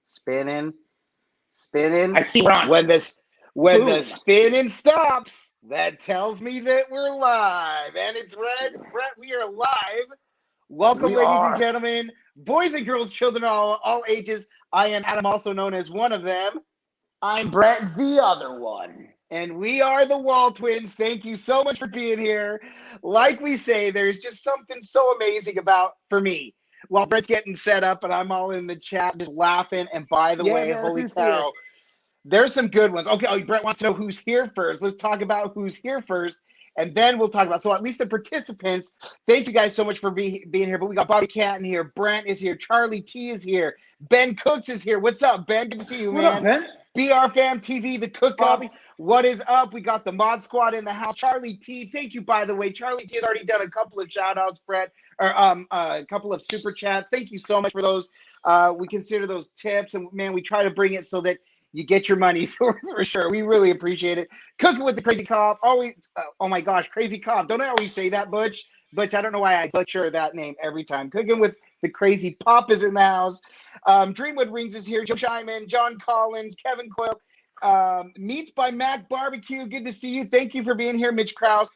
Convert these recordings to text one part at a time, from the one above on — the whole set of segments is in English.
Spinning. I see we're on. When the Boom. spinning stops, that tells me that we're live. And it's Red. Brett, we are live. Welcome, ladies and gentlemen, boys and girls, children of all ages. I am Adam, also known as one of them. I'm Brett, the other one. And we are the Waltwins. Thank you so much for being here. Like we say, there's just something so amazing about, for me, while Brett's getting set up and I'm all in the chat just laughing. And by the way, holy cow, there's some good ones. Okay, Brett wants to know who's here first. Let's talk about who's here first, and then we'll talk about, so at least the participants. Thank you guys so much for being here. But we got Bobby Catton here. Brent is here. Charlie T is here. Ben Cooks is here. What's up, Ben? Good to see you, man. What up, Ben? BR Fam TV, the cook up. What is up? We got the mod squad in the house. Charlie T, thank you, by the way. Charlie T has already done a couple of shout outs, Brett, or a couple of super chats. Thank you so much for those. We consider those tips, and man, we try to bring it so that you get your money for sure. We really appreciate it. Cooking with the Crazy Cop. Always, oh my gosh, Crazy Cop. Don't I always say that, Butch? Butch, I don't know why I butcher that name every time. Cooking with the Crazy Pop is in the house. Dreamwood Rings is here. Joe Shyman, John Collins, Kevin Coyle. Meats by Mac Barbecue. Good to see you. Thank you for being here, Mitch Krause.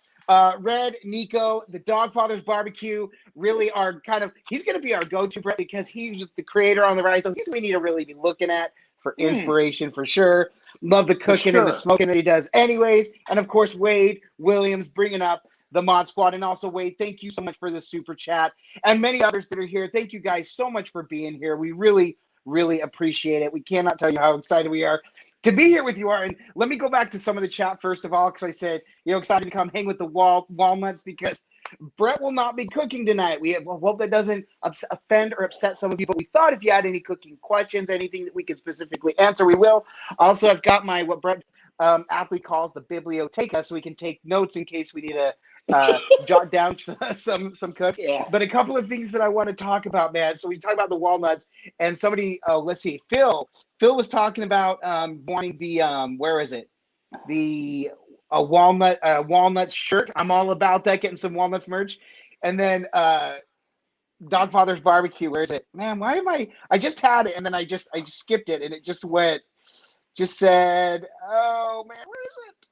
Red, Nico, the Dogfather's Barbecue really are kind of, he's going to be our go-to, Brett, because he's the creator on the rise. So he's we need to really be looking at for inspiration for sure. Love the cooking and the smoking that he does anyways. And of course, Wade Williams bringing up the mod squad. And also, Wade, thank you so much for the super chat and many others that are here. Thank you guys so much for being here. We really, really appreciate it. We cannot tell you how excited we are to be here with you. And let me go back to some of the chat first of all, because I said, excited to come hang with the Walnuts, because Brett will not be cooking tonight. We hope that doesn't offend or upset some of you, but we thought if you had any cooking questions, anything that we could specifically answer, we will. Also, I've got my, what Brett aptly calls the biblioteca, so we can take notes in case we need to jot down some cooks. Yeah. But a couple of things that I want to talk about, man. So we talk about the walnuts, and somebody, let's see, Phil was talking about wanting the where is it? The walnuts shirt. I'm all about that, getting some walnuts merch. And then Dogfather's Barbecue. Where is it? Man, why am I just had it and then I just skipped it and it just said, oh man, where is it?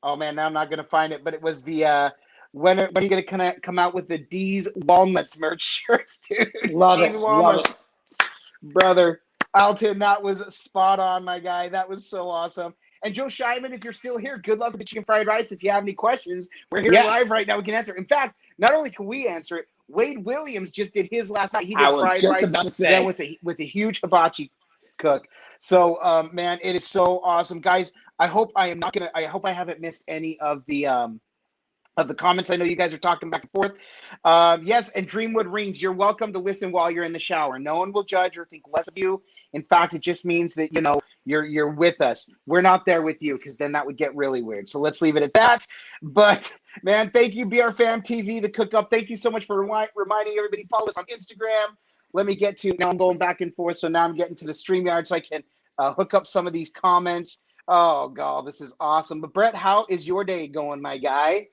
Oh man, now I'm not gonna find it, but it was the when are you gonna come out with the D's Walnuts merch shirts, dude? Love it, brother. Alton, that was spot on, my guy. That was so awesome. And Joe Shyman, if you're still here, good luck with the chicken fried rice. If you have any questions, we're here live right now. We can answer. In fact, not only can we answer it, Wade Williams just did his last night. He did fried rice. That was with a huge hibachi cook. So, man, it is so awesome, guys. I hope I haven't missed any of the comments. I know you guys are talking back and forth. Yes, and Dreamwood Rings, you're welcome to listen while you're in the shower. No one will judge or think less of you. In fact, it just means that, you're with us. We're not there with you, because then that would get really weird. So let's leave it at that. But, man, thank you, BR Fam TV, the cook up. Thank you so much for reminding everybody. Follow us on Instagram. Let me get to, now I'm going back and forth, so now I'm getting to the StreamYard so I can hook up some of these comments. Oh, God, this is awesome. But, Brett, how is your day going, my guy?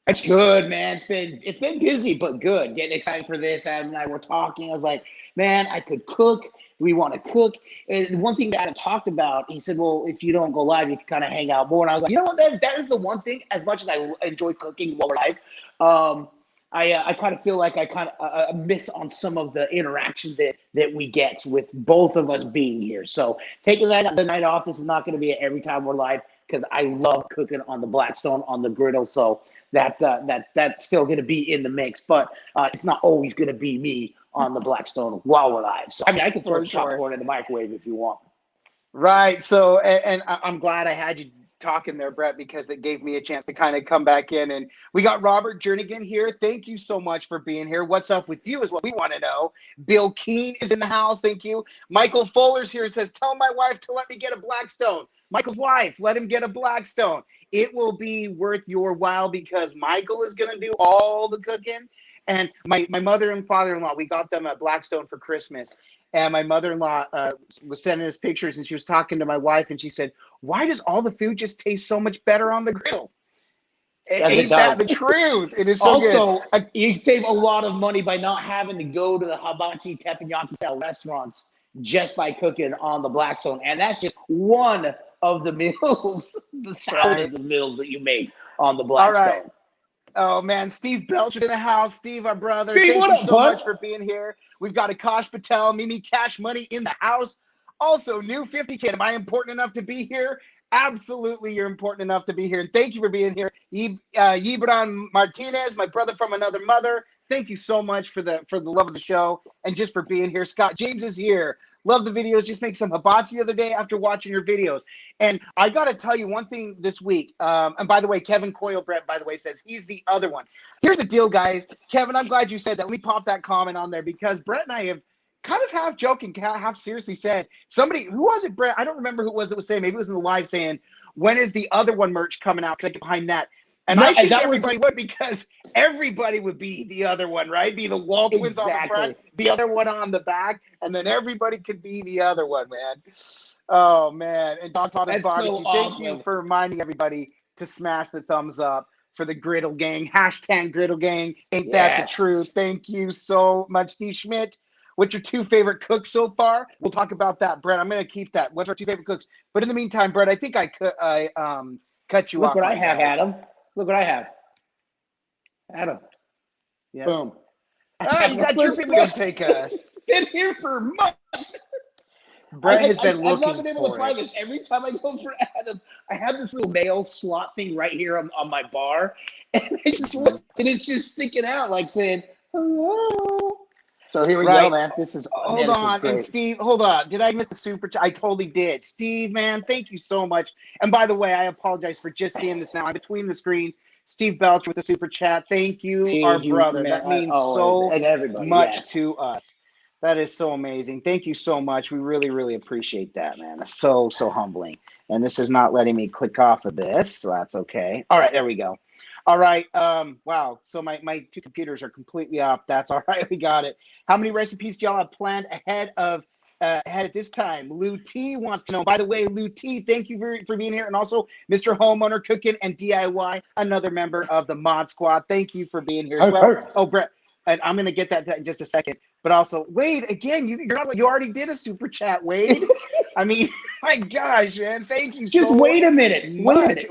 It's good, man. It's been busy, but good. Getting excited for this. Adam and I were talking. I was like, man, I could cook. We want to cook. And one thing that Adam talked about, he said, well, if you don't go live, you can kind of hang out more. And I was like, you know what? That is the one thing, as much as I enjoy cooking while we're live, I kind of feel like I kind of miss on some of the interaction that we get with both of us being here. So taking the night off, this is not going to be every time we're live, because I love cooking on the Blackstone on the griddle. So that's still going to be in the mix, but it's not always going to be me on the Blackstone while we're live. So I mean, I can throw popcorn in the microwave if you want. Right. So, and I'm glad I had you talking there, Brett, because that gave me a chance to kind of come back in. And we got Robert Jernigan here. Thank you so much for being here. What's up with you is what we want to know. Bill Keene is in the house. Thank you. Michael Fuller's here and says, tell my wife to let me get a Blackstone. Michael's wife, let him get a Blackstone. It will be worth your while, because Michael is going to do all the cooking. And my mother and father-in-law, we got them a Blackstone for Christmas. And my mother-in-law was sending us pictures, and she was talking to my wife, and she said, why does all the food just taste so much better on the griddle? Ain't that the truth? It is so also, good. You save a lot of money by not having to go to the hibachi teppanyaki style restaurants just by cooking on the Blackstone. And that's just one of the meals, the thousands of meals that you make on the Blackstone. All right. Oh, man. Steve Belcher's in the house. Steve, our brother. Steve, thank what you up, so bud? much for being here. We've got Akash Patel, Mimi Cash Money in the house. Also, new 50 kid. Am I important enough to be here? Absolutely, you're important enough to be here. And thank you for being here. Yibran Martinez, my brother from another mother. Thank you so much for the love of the show and just for being here. Scott James is here. Love the videos. Just make some hibachi the other day after watching your videos. And I got to tell you one thing this week. And by the way, Kevin Coyle, Brett, by the way, says he's the other one. Here's the deal, guys. Kevin, I'm glad you said that. Let me pop that comment on there because Brett and I have kind of half joking, half seriously said, somebody, who was it, Brett? I don't remember who it was that was saying, maybe it was in the live saying, when is the other one merch coming out? Because I get behind that. And I think everybody would, because everybody would be the other one, right? Be the Waltwins on the front, the other one on the back, and then everybody could be the other one, man. Oh, man. And Dog Father's Barbecue, so awesome. Thank you for reminding everybody to smash the thumbs up for the Griddle Gang. Hashtag Griddle Gang. Ain't that the truth? Thank you so much, Steve Schmidt. What's your 2 favorite cooks so far? We'll talk about that, Brett. I'm going to keep that. What's our 2 favorite cooks? But in the meantime, Brett, I think I cut you off. Look what I have, Adam. Look what I have. Adam. Yes. Boom. Oh, you got your people to take us. Been here for months. Brett has been looking I've not been able to find it. this. Every time I go for Adam, I have this little mail slot thing right here on my bar. And I just look, and it's just sticking out like saying, hello. So here we go, man. This is hold on, and Steve, hold on. Did I miss the super chat? I totally did. Steve, man, thank you so much. And by the way, I apologize for just seeing this now. I'm between the screens. Steve Belch with the super chat. Thank you, our brother. Man, that means so much to us. That is so amazing. Thank you so much. We really, really appreciate that, man. That's so humbling. And this is not letting me click off of this, so that's okay. All right, there we go. All right. Wow. So my 2 computers are completely up. That's all right. We got it. How many recipes do y'all have planned ahead at this time? Lou T wants to know. By the way, Lou T, thank you for being here. And also Mr. Homeowner Cooking and DIY, another member of the Mod Squad. Thank you for being here as well. Oh, Brett, and I'm going to get that in just a second. But also, Wade, again, you already did a super chat, Wade. I mean, my gosh, man, thank you so much. Just wait a minute. Wait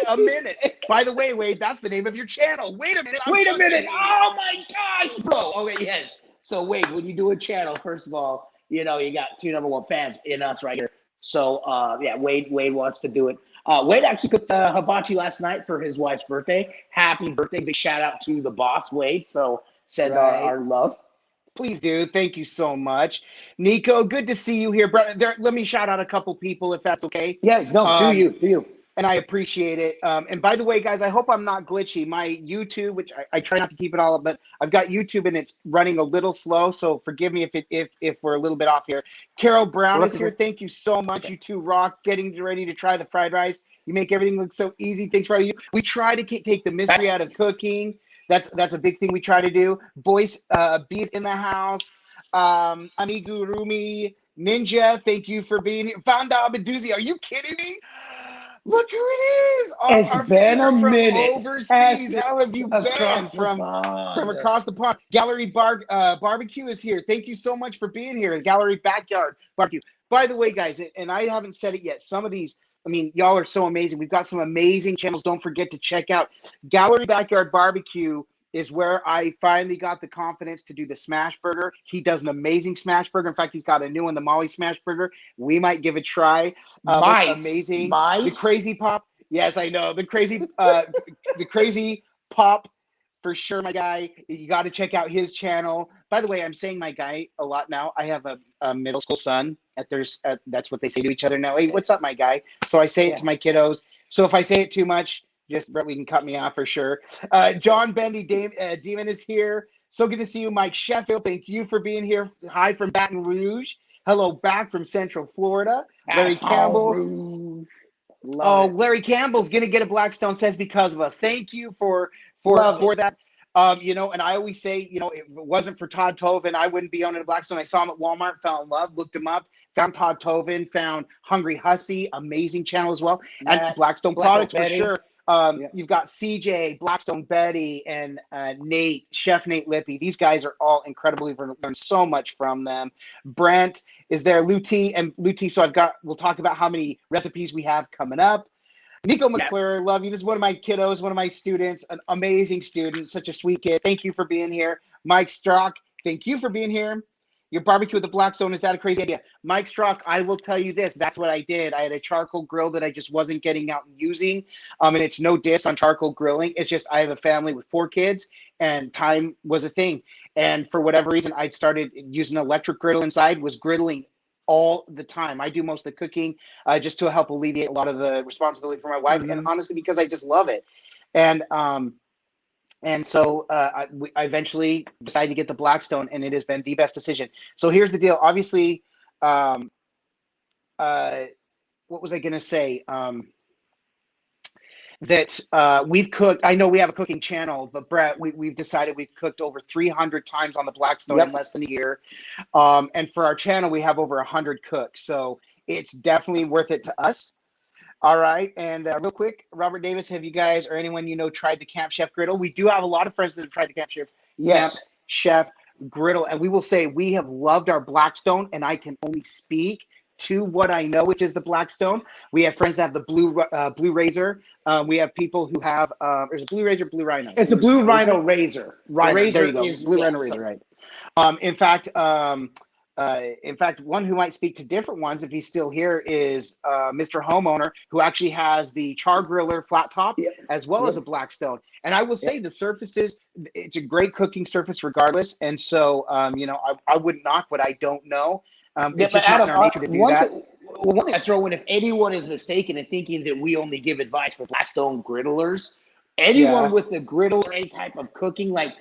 a minute. By the way, Wade, that's the name of your channel. Wait a minute. Wait a minute. Oh, my gosh, bro. Okay, yes. So, Wade, when you do a channel, first of all, you know, you got 2 number 1 fans in us right here. So, yeah, Wade wants to do it. Wade actually cooked hibachi last night for his wife's birthday. Happy birthday. Big shout out to the boss, Wade. So, send our love. Please do. Thank you so much. Nico, good to see you here. Let me shout out a couple people if that's okay. Yeah, no, do you. And I appreciate it. And by the way, guys, I hope I'm not glitchy. My YouTube, which I try not to keep it all up, but I've got YouTube and it's running a little slow. So forgive me if we're a little bit off here. Carol Brown is here. Thank you so much. You two rock. Getting ready to try the fried rice. You make everything look so easy. Thanks for all you. We try to take the mystery out of cooking. That's a big thing we try to do. Boyce B's in the house. Amigurumi Ninja, thank you for being here. Vanda Beduzi, are you kidding me? Look who it is. It's been a minute. Overseas. How have you been from across the pond? Gallery Barbecue is here. Thank you so much for being here. Gallery Backyard Barbecue. By the way, guys, and I haven't said it yet, some of these, I mean, y'all are so amazing. We've got some amazing channels. Don't forget to check out Gallery Backyard Barbecue is where I finally got the confidence to do the smash burger. He does an amazing smash burger. In fact, he's got a new one, the Molly smash burger. We might give it a try. That's amazing. The Crazy Pop. Yes, I know. The Crazy Pop for sure, my guy. You got to check out his channel. By the way, I'm saying my guy a lot now. I have a middle school son. That's what they say to each other now. Hey, what's up, my guy? So I say it to my kiddos. So if I say it too much, just Brett, we can cut me off for sure. John Bendy Demon is here. So good to see you, Mike Sheffield. Thank you for being here. Hi from Baton Rouge. Hello back from Central Florida. Larry Campbell. Larry Campbell's gonna get a Blackstone says because of us. Thank you for that. You know, and I always say, you know, if it wasn't for Todd Tovin, I wouldn't be owning a Blackstone. I saw him at Walmart, fell in love, looked him up, found Todd Tovin, found Hungry Hussy, amazing channel as well, and Blackstone products for sure. You've got CJ, Blackstone Betty, and Nate, Chef Nate Lippy. These guys are all incredible. We've learned so much from them. Brent is there, Luti, and Luti. So we'll talk about how many recipes we have coming up. Nico McClure, love you. This is one of my kiddos, one of my students, an amazing student, such a sweet kid. Thank you for being here. Mike Strock, thank you for being here. Your barbecue with the Blackstone, is that a crazy idea? Mike Strock, I will tell you this. That's what I did. I had a charcoal grill that I just wasn't getting out and using. And it's no diss on charcoal grilling. It's just I have a family with 4 kids, and time was a thing. And for whatever reason, I started using an electric griddle inside, was griddling all the time. I do most of the cooking just to help alleviate a lot of the responsibility for my wife, and honestly, because I just love it. And so I eventually decided to get the Blackstone, and it has been the best decision. So here's the deal. Obviously, what was I going to say? That we've cooked. I know we have a cooking channel, but Brett, we've decided we've cooked over 300 times on the Blackstone in less than a year. And for our channel, we have over 100 cooks. So it's definitely worth it to us. All right. And real quick, Robert Davis, have you guys or anyone you know tried the Camp Chef griddle? We do have a lot of friends that have tried the Camp Chef griddle. And we will say we have loved our Blackstone, and I can only speak to what I know, which is the Blackstone. We have friends that have the blue razor. We have people who have there's a blue razor, blue rhino. It's a blue rhino razor. Razor, there you go. Blue rhino razor, right? In fact, one who might speak to different ones, if he's still here, is Mr. Homeowner, who actually has the char griller flat top as well as a Blackstone. And I will say the surfaces, it's a great cooking surface regardless. And so, I wouldn't knock what I don't know. It's just not in our nature to do that. One thing I throw in, if anyone is mistaken in thinking that we only give advice for Blackstone griddlers, anyone with a griddle or any type of cooking, like,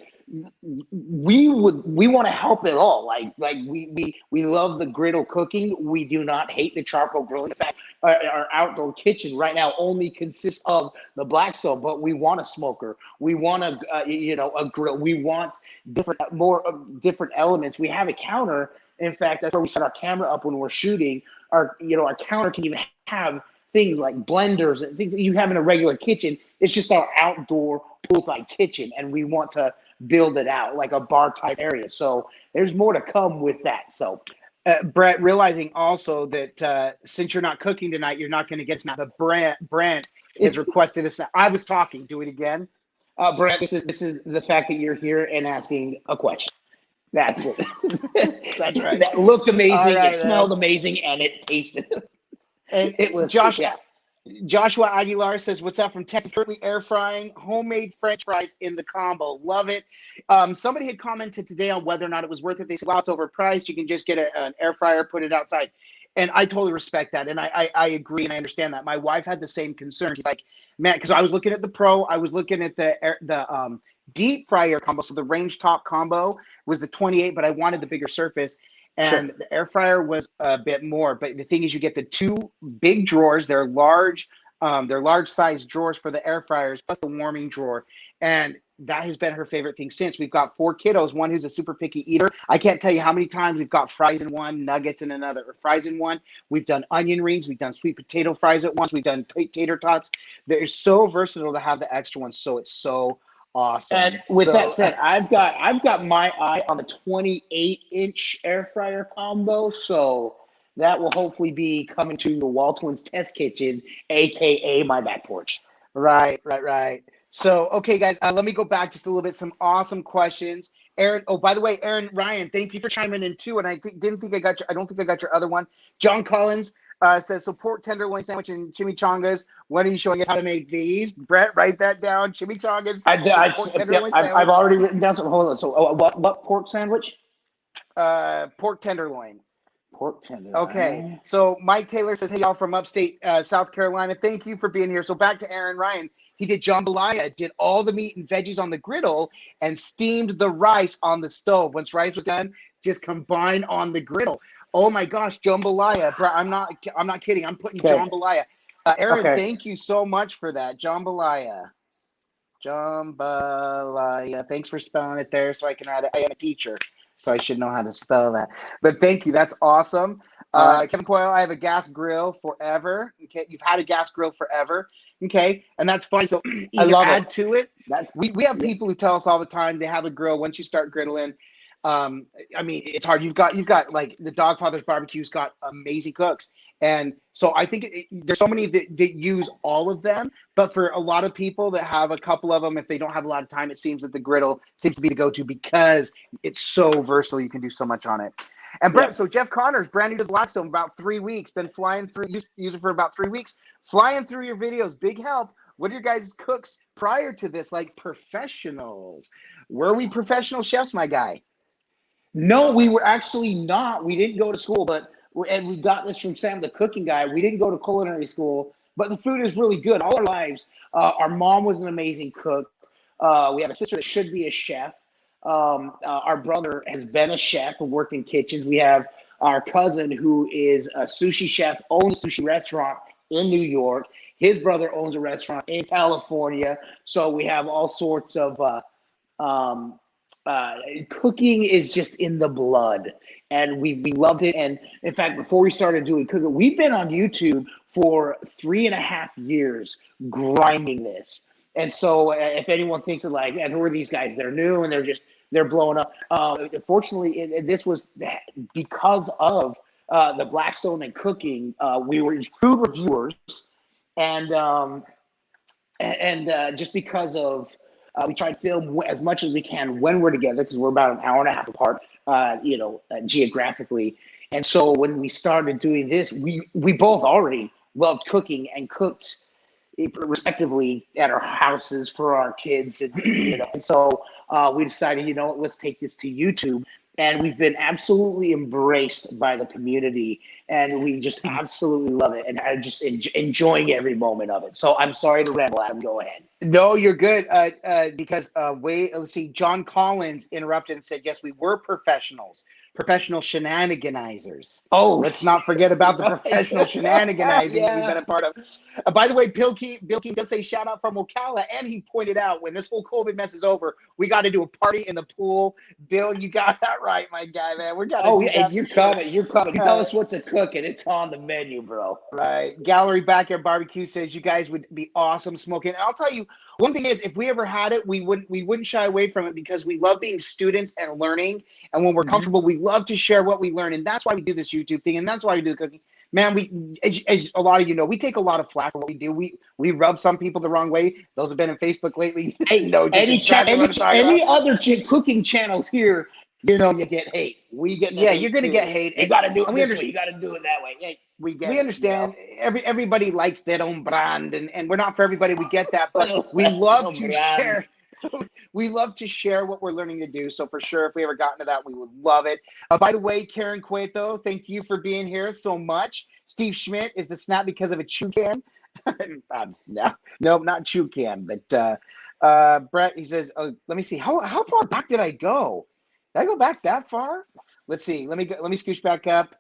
we want to help it all. Like we love the griddle cooking. We do not hate the charcoal grilling. In fact, our outdoor kitchen right now only consists of the Blackstone, but we want a smoker. We want a grill. We want different elements. We have a counter. In fact, that's where we set our camera up when we're shooting. Our counter can even have things like blenders and things that you have in a regular kitchen. It's just our outdoor poolside kitchen, and we want to build it out like a bar type area. So there's more to come with that. So Brett, realizing also that since you're not cooking tonight, you're not going to get a snap. But Brent has requested a snap. I was talking. Do it again. Brent, this is the fact that you're here and asking a question. That's it. That's right. That looked amazing. Right, it smelled amazing, and it tasted. And it was Joshua Aguilar says, "What's up from Texas? Currently air frying homemade French fries in the combo. Love it." Somebody had commented today on whether or not it was worth it. They said, "Wow, it's overpriced. You can just get an air fryer, put it outside." And I totally respect that, and I agree, and I understand that. My wife had the same concern. She's like, "Man," because I was looking at the Pro, I was looking at the deep fryer combo. So the range top combo was the 28, but I wanted the bigger surface. And the air fryer was a bit more, but the thing is, you get the 2 big drawers. They're large size drawers for the air fryers, plus the warming drawer. And that has been her favorite thing since. We've got 4 kiddos, one who's a super picky eater. I can't tell you how many times we've got fries in one, nuggets in another, or fries in one. We've done onion rings. We've done sweet potato fries at once. We've done tater tots. They're so versatile to have the extra ones. So it's so awesome. And with that said, I've got my eye on the 28-inch air fryer combo, so that will hopefully be coming to the Waltwins test kitchen, aka my back porch. Right. So, okay, guys, let me go back just a little bit. Some awesome questions. Aaron, oh, by the way, Aaron Ryan, thank you for chiming in too. And I don't think I got your other one. John Collins says, so pork tenderloin sandwich and chimichangas. When are you showing us how to make these? Brett, write that down. Chimichangas. I've already written down some. Hold on. So what pork sandwich? Pork tenderloin. Pork tenderloin. Okay. So Mike Taylor says, hey, y'all from upstate South Carolina. Thank you for being here. So back to Aaron Ryan. He did jambalaya, did all the meat and veggies on the griddle and steamed the rice on the stove. Once rice was done, just combine on the griddle. Oh my gosh, jambalaya. Bro, I'm not kidding. I'm putting jambalaya. Aaron, thank you so much for that. Jambalaya. Thanks for spelling it there so I can write it. I am a teacher, so I should know how to spell that. But thank you. That's awesome. Kevin Coyle, I have a gas grill forever. Okay, you've had a gas grill forever. Okay, and that's fine. So I either love add it. to it. That's We have people who tell us all the time they have a grill once you start griddling. I mean, it's hard. You've got like the Dogfather's Barbecue's got amazing cooks, and so I think there's so many that use all of them. But for a lot of people that have a couple of them, if they don't have a lot of time, it seems that the griddle seems to be the go-to because it's so versatile. You can do so much on it. And Brett, so Jeff Connors, brand new to the Blackstone, about 3 weeks, been flying through, using for about 3 weeks, flying through your videos. Big help. What are your guys' cooks prior to this, like professionals? Were we professional chefs, my guy? No, we were actually not. We didn't go to school, and we got this from Sam, the cooking guy. We didn't go to culinary school, but the food is really good. All our lives, our mom was an amazing cook. We have a sister that should be a chef. Our brother has been a chef and worked in kitchens. We have our cousin who is a sushi chef, owns a sushi restaurant in New York. His brother owns a restaurant in California. So we have all sorts of cooking is just in the blood, and we loved it. And in fact, before we started doing cooking, we've been on YouTube for 3.5 years grinding this. And so if anyone thinks of like, and who are these guys? They're new and they're blowing up. Fortunately, this was because of the Blackstone and cooking. We were food reviewers, and just because of we try to film as much as we can when we're together because we're about an hour and a half apart, geographically. And so when we started doing this, we both already loved cooking and cooked respectively at our houses for our kids, and so we decided, let's take this to YouTube, and we've been absolutely embraced by the community, and we just absolutely love it, and I'm just enjoying every moment of it. So I'm sorry to ramble, Adam. Go ahead. No, you're good. Because let's see. John Collins interrupted and said, "Yes, we were professional shenaniganizers." Oh, let's not forget about the professional shenaniganizing that we've been a part of. By the way, Bill King does say shout out from Ocala, and he pointed out when this whole COVID mess is over, we got to do a party in the pool. Bill, you got that right, my guy, man. We're gonna do that. You're coming. You're coming. You tell us what to cook, and it's on the menu, bro. Right. Gallery Backyard Barbecue says you guys would be awesome smoking. And I'll tell you, one thing is, if we ever had it, we wouldn't shy away from it because we love being students and learning. And when we're comfortable, we love to share what we learn. And that's why we do this YouTube thing. And that's why we do the cooking. Man, as a lot of you know, we take a lot of flack for what we do. We rub some people the wrong way. Those have been in Facebook lately. Any other cooking channels here, you get hate. We get you're gonna get hate. You got to do it this way. You got to do it that way. Hey, we understand. Everybody likes their own brand, and we're not for everybody. We get that, but we love to share. We love to share what we're learning to do. So for sure, if we ever got into that, we would love it. By the way, Karen Cueto, thank you for being here so much. Steve Schmidt, is the snap because of a chew can? No, not chew can, but Brett, he says, let me see. How far back did I go? Did I go back that far? Let's see. Let me scooch back up.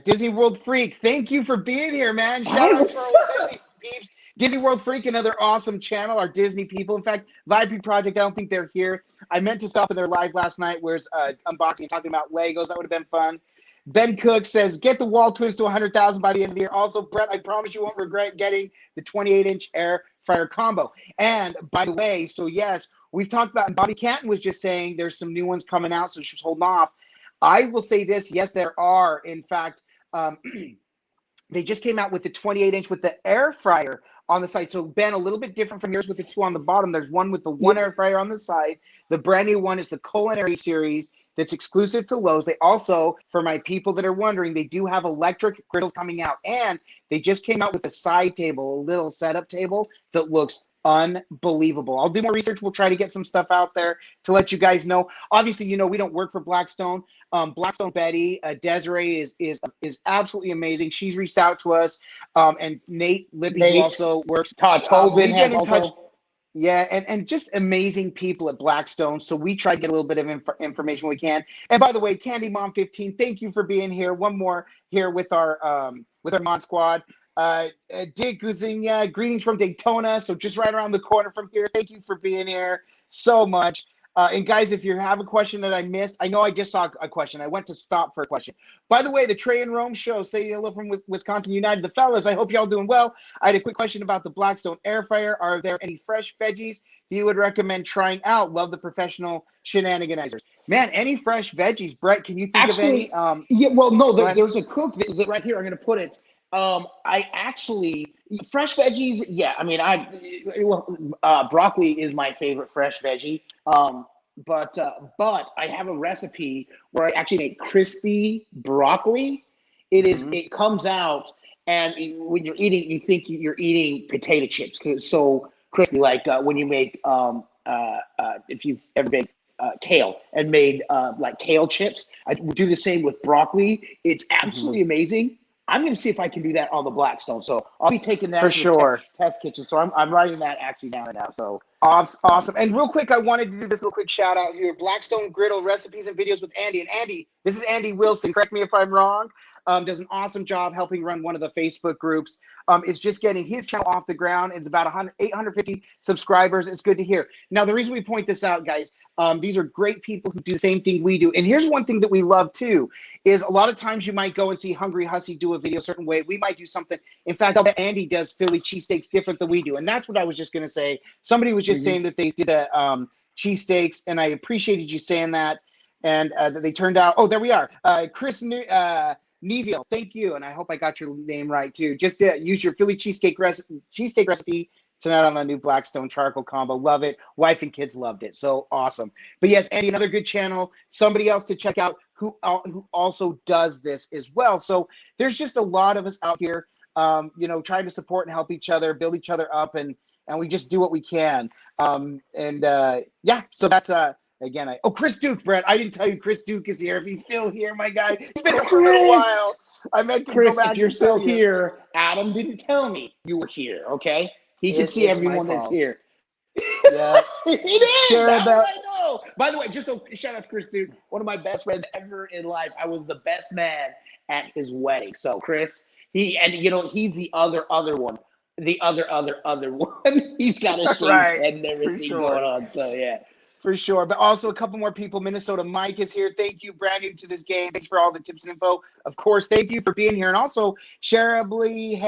Disney World Freak, thank you for being here, man. Shout out to our Disney peeps. Disney World Freak, another awesome channel, our Disney people. In fact, VIP Project, I don't think they're here. I meant to stop in their live last night where it's unboxing and talking about Legos. That would have been fun. Ben Cook says, get the Waltwins to 100,000 by the end of the year. Also, Brett, I promise you won't regret getting the 28-inch air fryer combo. And by the way, so yes, we've talked about, and Bobby Canton was just saying there's some new ones coming out, so she's holding off. I will say this, yes, there are. In fact, they just came out with the 28-inch with the air fryer on the side. So, Ben, a little bit different from yours with the two on the bottom. There's one with the one air fryer on the side. The brand new one is the Culinary Series that's exclusive to Lowe's. They also, for my people that are wondering, they do have electric griddles coming out. And they just came out with a side table, a little setup table that looks unbelievable. I'll do more research. We'll try to get some stuff out there to let you guys know. Obviously, we don't work for Blackstone. Blackstone Betty, Desiree is absolutely amazing. She's reached out to us. And Nate Libby, who also works. Todd Tobin has in also. Touch. Yeah, and just amazing people at Blackstone. So we try to get a little bit of information when we can. And by the way, Candy Mom 15, thank you for being here. One more here with our Mod Squad. Dick Guzinha, greetings from Daytona. So just right around the corner from here. Thank you for being here so much. And guys, if you have a question that I missed, I know I just saw a question. I went to stop for a question. By the way, the Trey and Rome show, say hello from Wisconsin United. The fellas, I hope y'all doing well. I had a quick question about the Blackstone air fryer. Are there any fresh veggies you would recommend trying out? Love the professional shenaniganizers. Man, any fresh veggies? Brett, can you think of any? Yeah, well, no, there's a cook right here. I'm going to put it. I actually fresh veggies. Yeah, I mean, broccoli is my favorite fresh veggie. But I have a recipe where I actually make crispy broccoli. It comes out, and when you're eating, you think you're eating potato chips because it's so crispy. Like when you make if you've ever made kale and made like kale chips, I do the same with broccoli. It's absolutely amazing. I'm going to see if I can do that on the Blackstone. So I'll be taking that for to sure. the test kitchen. So I'm writing that actually down right now. So awesome. And real quick, I wanted to do this little quick shout out here. Blackstone Griddle recipes and videos with Andy. And Andy, this is Andy Wilson. Correct me if I'm wrong. Does an awesome job helping run one of the Facebook groups. It's just getting his channel off the ground. It's about 850 subscribers. It's good to hear. Now, the reason we point this out, guys, these are great people who do the same thing we do. And here's one thing that we love, too, is a lot of times you might go and see Hungry Hussy do a video a certain way. We might do something. In fact, I'll bet Andy does Philly cheesesteaks different than we do. And that's what I was just going to say. Somebody was just saying that they did the cheesesteaks, and I appreciated you saying that. And that they turned out, oh, there we are. Chris Neville, thank you, and I hope I got your name right too. Just use your Philly cheesesteak recipe tonight on the new Blackstone charcoal combo. Love it. Wife and kids loved it. So awesome. But yes, Andy, another good channel. Somebody else to check out who also does this as well. So there's just a lot of us out here, trying to support and help each other, build each other up, and we just do what we can. So that's again, Chris Duke, Brett. I didn't tell you Chris Duke is here. If he's still here, my guy, he's been here for a little while. I meant to Chris, go back. If you're still here, Adam didn't tell me you were here. Okay, he can see everyone that's here. Yeah, it is. Share that. I know. By the way, just a shout out to Chris Duke, one of my best friends ever in life. I was the best man at his wedding. So Chris, he's the other one. The other one. He's got a shaved head and everything going on. So yeah. For sure. But also a couple more people. Minnesota Mike is here. Thank you. Brand new to this game. Thanks for all the tips and info. Of course, thank you for being here. And also, Shareable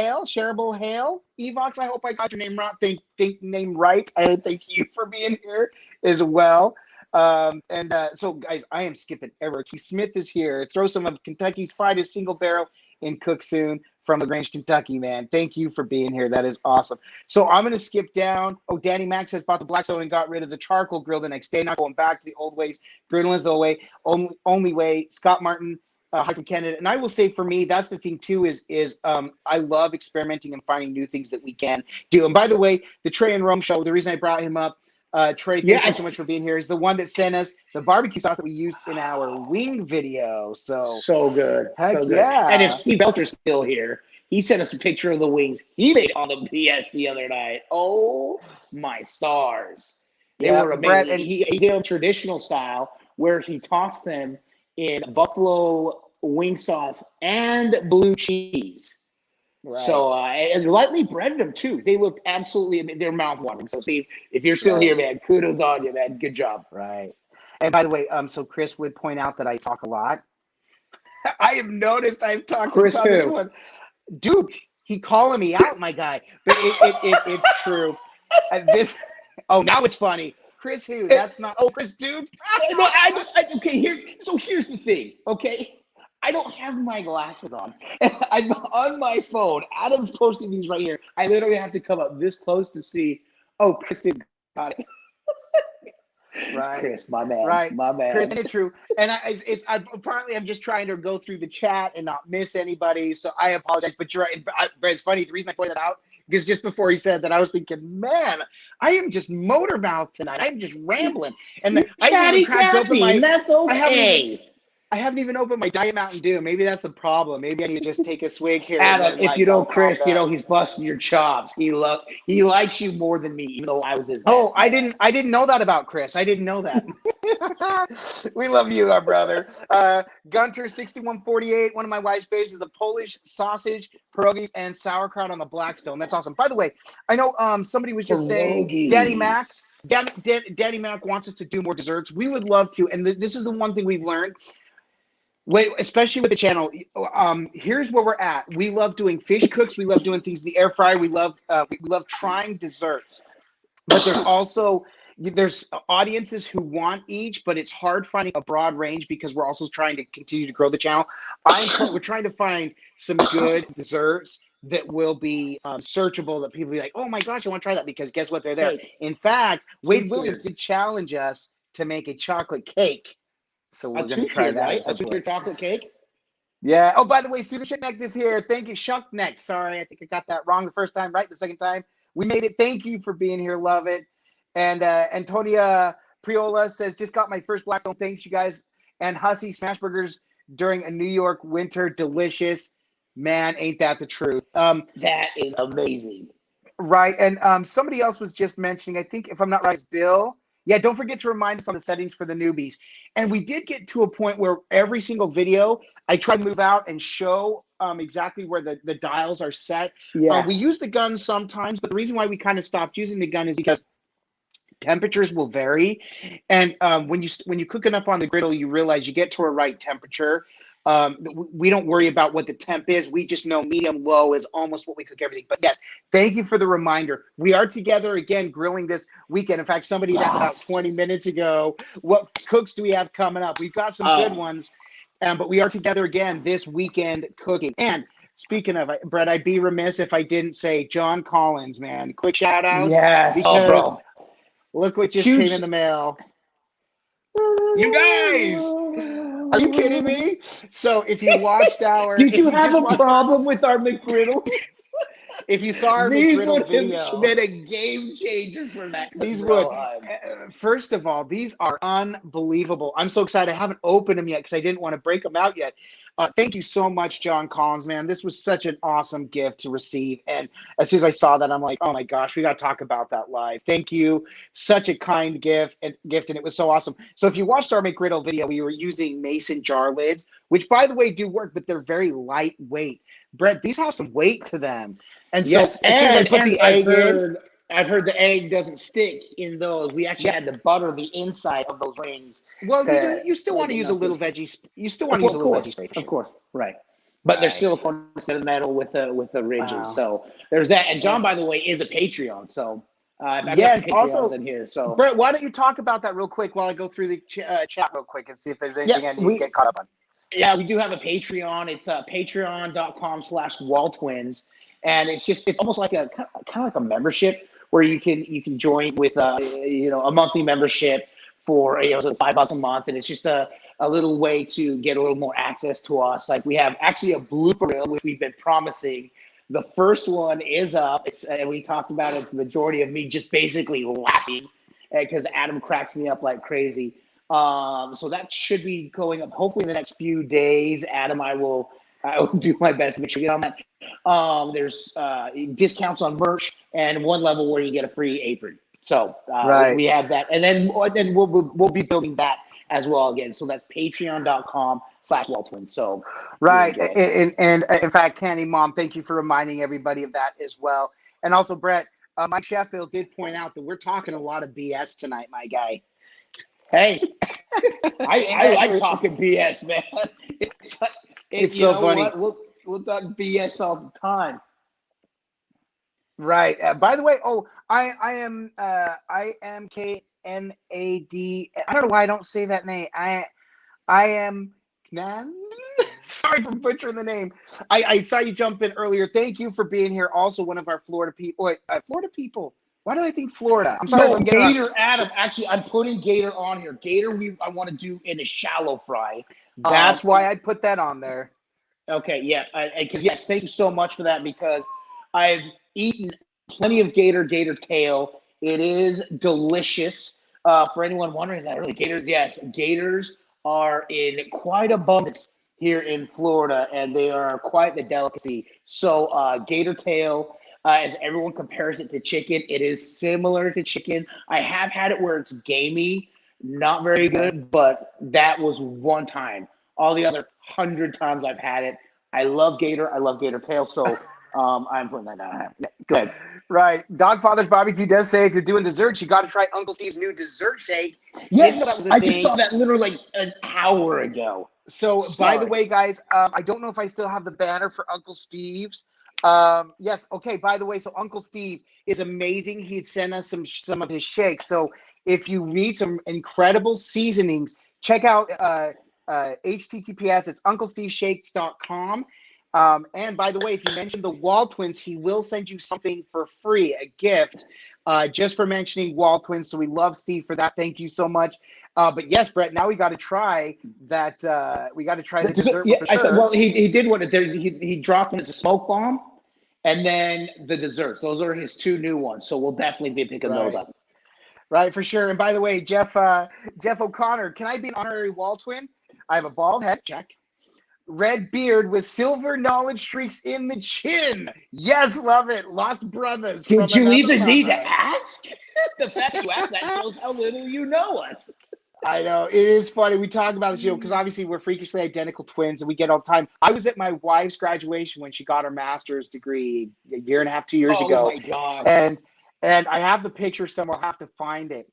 Hale. Evox, I hope I got your name right. Name right. I thank you for being here as well. So, guys, I am skipping ever. Keith Smith is here. Throw some of Kentucky's finest single barrel in cook soon. From LaGrange, Kentucky, man. Thank you for being here. That is awesome. So I'm going to skip down. Oh, Danny Max says bought the Blackstone and got rid of the charcoal grill the next day. Not going back to the old ways. Griddling is the way, only way. Scott Martin, hi from Canada. And I will say for me, that's the thing too, is I love experimenting and finding new things that we can do. And by the way, the Trey and Rome show, the reason I brought him up, Trey, thank you so much for being here. Is the one that sent us the barbecue sauce that we used in our wing video. So good. Heck so good. Yeah. And if Steve Belter's still here, he sent us a picture of the wings he made on the PS the other night. Oh my stars. They were amazing. Brett, and he did a traditional style where he tossed them in buffalo wing sauce and blue cheese. Right. So and lightly breaded them too. They looked absolutely, they're mouth-watering. So Steve, if you're still here, man, kudos on you, man. Good job. Right. And by the way, so Chris would point out that I talk a lot. I have noticed I've talked about this one. Duke, he calling me out, my guy. But it's true. Now it's funny. Chris who? That's not. Oh, Chris Duke. Okay, here's the thing. Okay. I don't have my glasses on. I'm on my phone. Adam's posting these right here. I literally have to come up this close to see. Oh, Chris got it. Right, Chris, my man. Right, my man. Chris, it's true. And apparently I'm just trying to go through the chat and not miss anybody. So I apologize. But you're right. But it's funny. The reason I pointed that out because just before he said that, I was thinking, man, I am just motor mouth tonight. I'm just rambling. And I haven't even cracked open my. That's okay. I haven't even opened my Diet Mountain Dew. Maybe that's the problem. Maybe I need to just take a swig here. Adam, if you know Chris, he's busting your chops. He likes you more than me, even though I was his best man. I didn't know that about Chris. I didn't know that. We love you, our brother. Gunter 6148. One of my wife's favorites is the Polish sausage, pierogies, and sauerkraut on the Blackstone. That's awesome. By the way, I know somebody was just saying, Danny Mac. Daddy Mac wants us to do more desserts. We would love to, and this is the one thing we've learned. Wait, especially with the channel. Here's where we're at. We love doing fish cooks. We love doing things in the air fryer. We love trying desserts. But there's audiences who want each, but it's hard finding a broad range because we're also trying to continue to grow the channel. We're trying to find some good desserts that will be searchable, that people be like, oh my gosh, I want to try that, because guess what? They're there. In fact, Wade Williams did challenge us to make a chocolate cake. So we're going to try that. Right? A two-tier chocolate cake? Yeah. Oh, by the way, Susan Shuckneck is here. Thank you, Shuckneck. Sorry, I think I got that wrong the first time, right? The second time. We made it. Thank you for being here. Love it. And Antonia Priola says, just got my first Blackstone. Thanks, you guys. And Hussy Smash Burgers during a New York winter. Delicious. Man, ain't that the truth. That is amazing. Right. And somebody else was just mentioning, I think, if I'm not right, it's Bill. Yeah, don't forget to remind us on the settings for the newbies. And we did get to a point where every single video, I try to move out and show exactly where the dials are set. Yeah. We use the gun sometimes, but the reason why we kind of stopped using the gun is because temperatures will vary. And when you cook enough on the griddle, you realize you get to a right temperature. We don't worry about what the temp is. We just know medium low is almost what we cook everything. But yes, thank you for the reminder. We are together again grilling this weekend. In fact, somebody asked about 20 minutes ago, what cooks do we have coming up? We've got some good ones, but we are together again this weekend cooking. And speaking of, Brett, I'd be remiss if I didn't say John Collins, man. Quick shout out. Yes. Because bro. Look what just came in the mail. You guys! Are you kidding me? So if you watched our... Did you have a problem with our McGriddle? If you saw our McGriddle video... These would have been a game changer for that. These would. First of all, these are unbelievable. I'm so excited. I haven't opened them yet because I didn't want to break them out yet. Thank you so much, John Collins, man. This was such an awesome gift to receive. And as soon as I saw that, I'm like, oh my gosh, we got to talk about that live. Thank you. Such a kind gift, and it was so awesome. So if you watched our McGriddle video, we were using mason jar lids, which by the way do work, but they're very lightweight. Brett, these have some weight to them. And so yes, as soon as I put the egg in, I've heard the egg doesn't stick in those. We actually had to butter the inside of those rings. Well, you still want to use a little veggie. You still want to use a little veggie spray. Of course, right. But they're silicone instead of metal with the ridges. Wow. So there's that. And John, by the way, is a Patreon. So yes, also in here. So Brett, why don't you talk about that real quick while I go through the chat real quick and see if there's anything I need to get caught up on. Yeah, we do have a Patreon. It's patreon.com/Waltwins. And it's almost like kind of like a membership where you can join with a monthly membership for so $5 a month, and it's just a little way to get a little more access to us. Like we have actually a blooper reel which we've been promising. The first one is up. We talked about it. It's the majority of me just basically laughing because Adam cracks me up like crazy. So that should be going up hopefully in the next few days. Adam, I will do my best to make sure you get on that. There's discounts on merch and one level where you get a free apron. So we have that, and then we'll be building that as well again. So that's patreon.com/Waltwins. So right, and in fact, Candy Mom, thank you for reminding everybody of that as well. And also, Brett, Mike Sheffield did point out that we're talking a lot of BS tonight, my guy. Hey, I like talking BS, man. It's so funny. We'll talk BS all the time. Right. By the way, I am KNAD. I don't know why I don't say that name. I am Nan. Sorry for butchering the name. I saw you jump in earlier. Thank you for being here. Also, one of our Florida people. Florida people. Why did I think Florida? I'm sorry. No, Gator Adam. Actually, I'm putting Gator on here. Gator, I want to do in a shallow fry. That's why I put that on there. Okay, yeah, because yes, thank you so much for that because I've eaten plenty of gator tail. It is delicious. For anyone wondering, is that really gator? Yes, gators are in quite abundance here in Florida, and they are quite the delicacy. So gator tail, as everyone compares it to chicken, it is similar to chicken. I have had it where it's gamey, not very good, but that was one time. All the other 100 times I've had it, I love gator. I love gator tail. So I'm putting that down. Yeah. Good. Right. Dogfather's Barbecue does say if you're doing desserts, you got to try Uncle Steve's new dessert shake. Didn't know that was Yes, a I just thing. saw that literally like an hour ago. So, by the way, guys, I don't know if I still have the banner for Uncle Steve's. Yes. Okay. By the way, so Uncle Steve is amazing. He'd send us some of his shakes. So, if you need some incredible seasonings, check out HTTPS. It's UncleSteveShakes.com. And by the way, if you mention the Waltwins, he will send you something for free, a gift, just for mentioning Waltwins. So we love Steve for that. Thank you so much. But yes, Brett, now we got to try that. We got to try the dessert Yeah, for sure. I said, well, he did what he dropped when it's a smoke bomb, and then the desserts. Those are his two new ones. So we'll definitely be picking those up. Right, for sure. And by the way, Jeff O'Connor, can I be an honorary Waltwin? I have a bald head, check. Red beard with silver knowledge streaks in the chin. Yes, love it. Lost brothers. Did you even need to ask? The fact that you asked that shows how little you know us. I know. It is funny. We talk about this, because obviously we're freakishly identical twins and we get all the time. I was at my wife's graduation when she got her master's degree a year and a half, 2 years ago. Oh, my God. And I have the picture somewhere. I'll have to find it.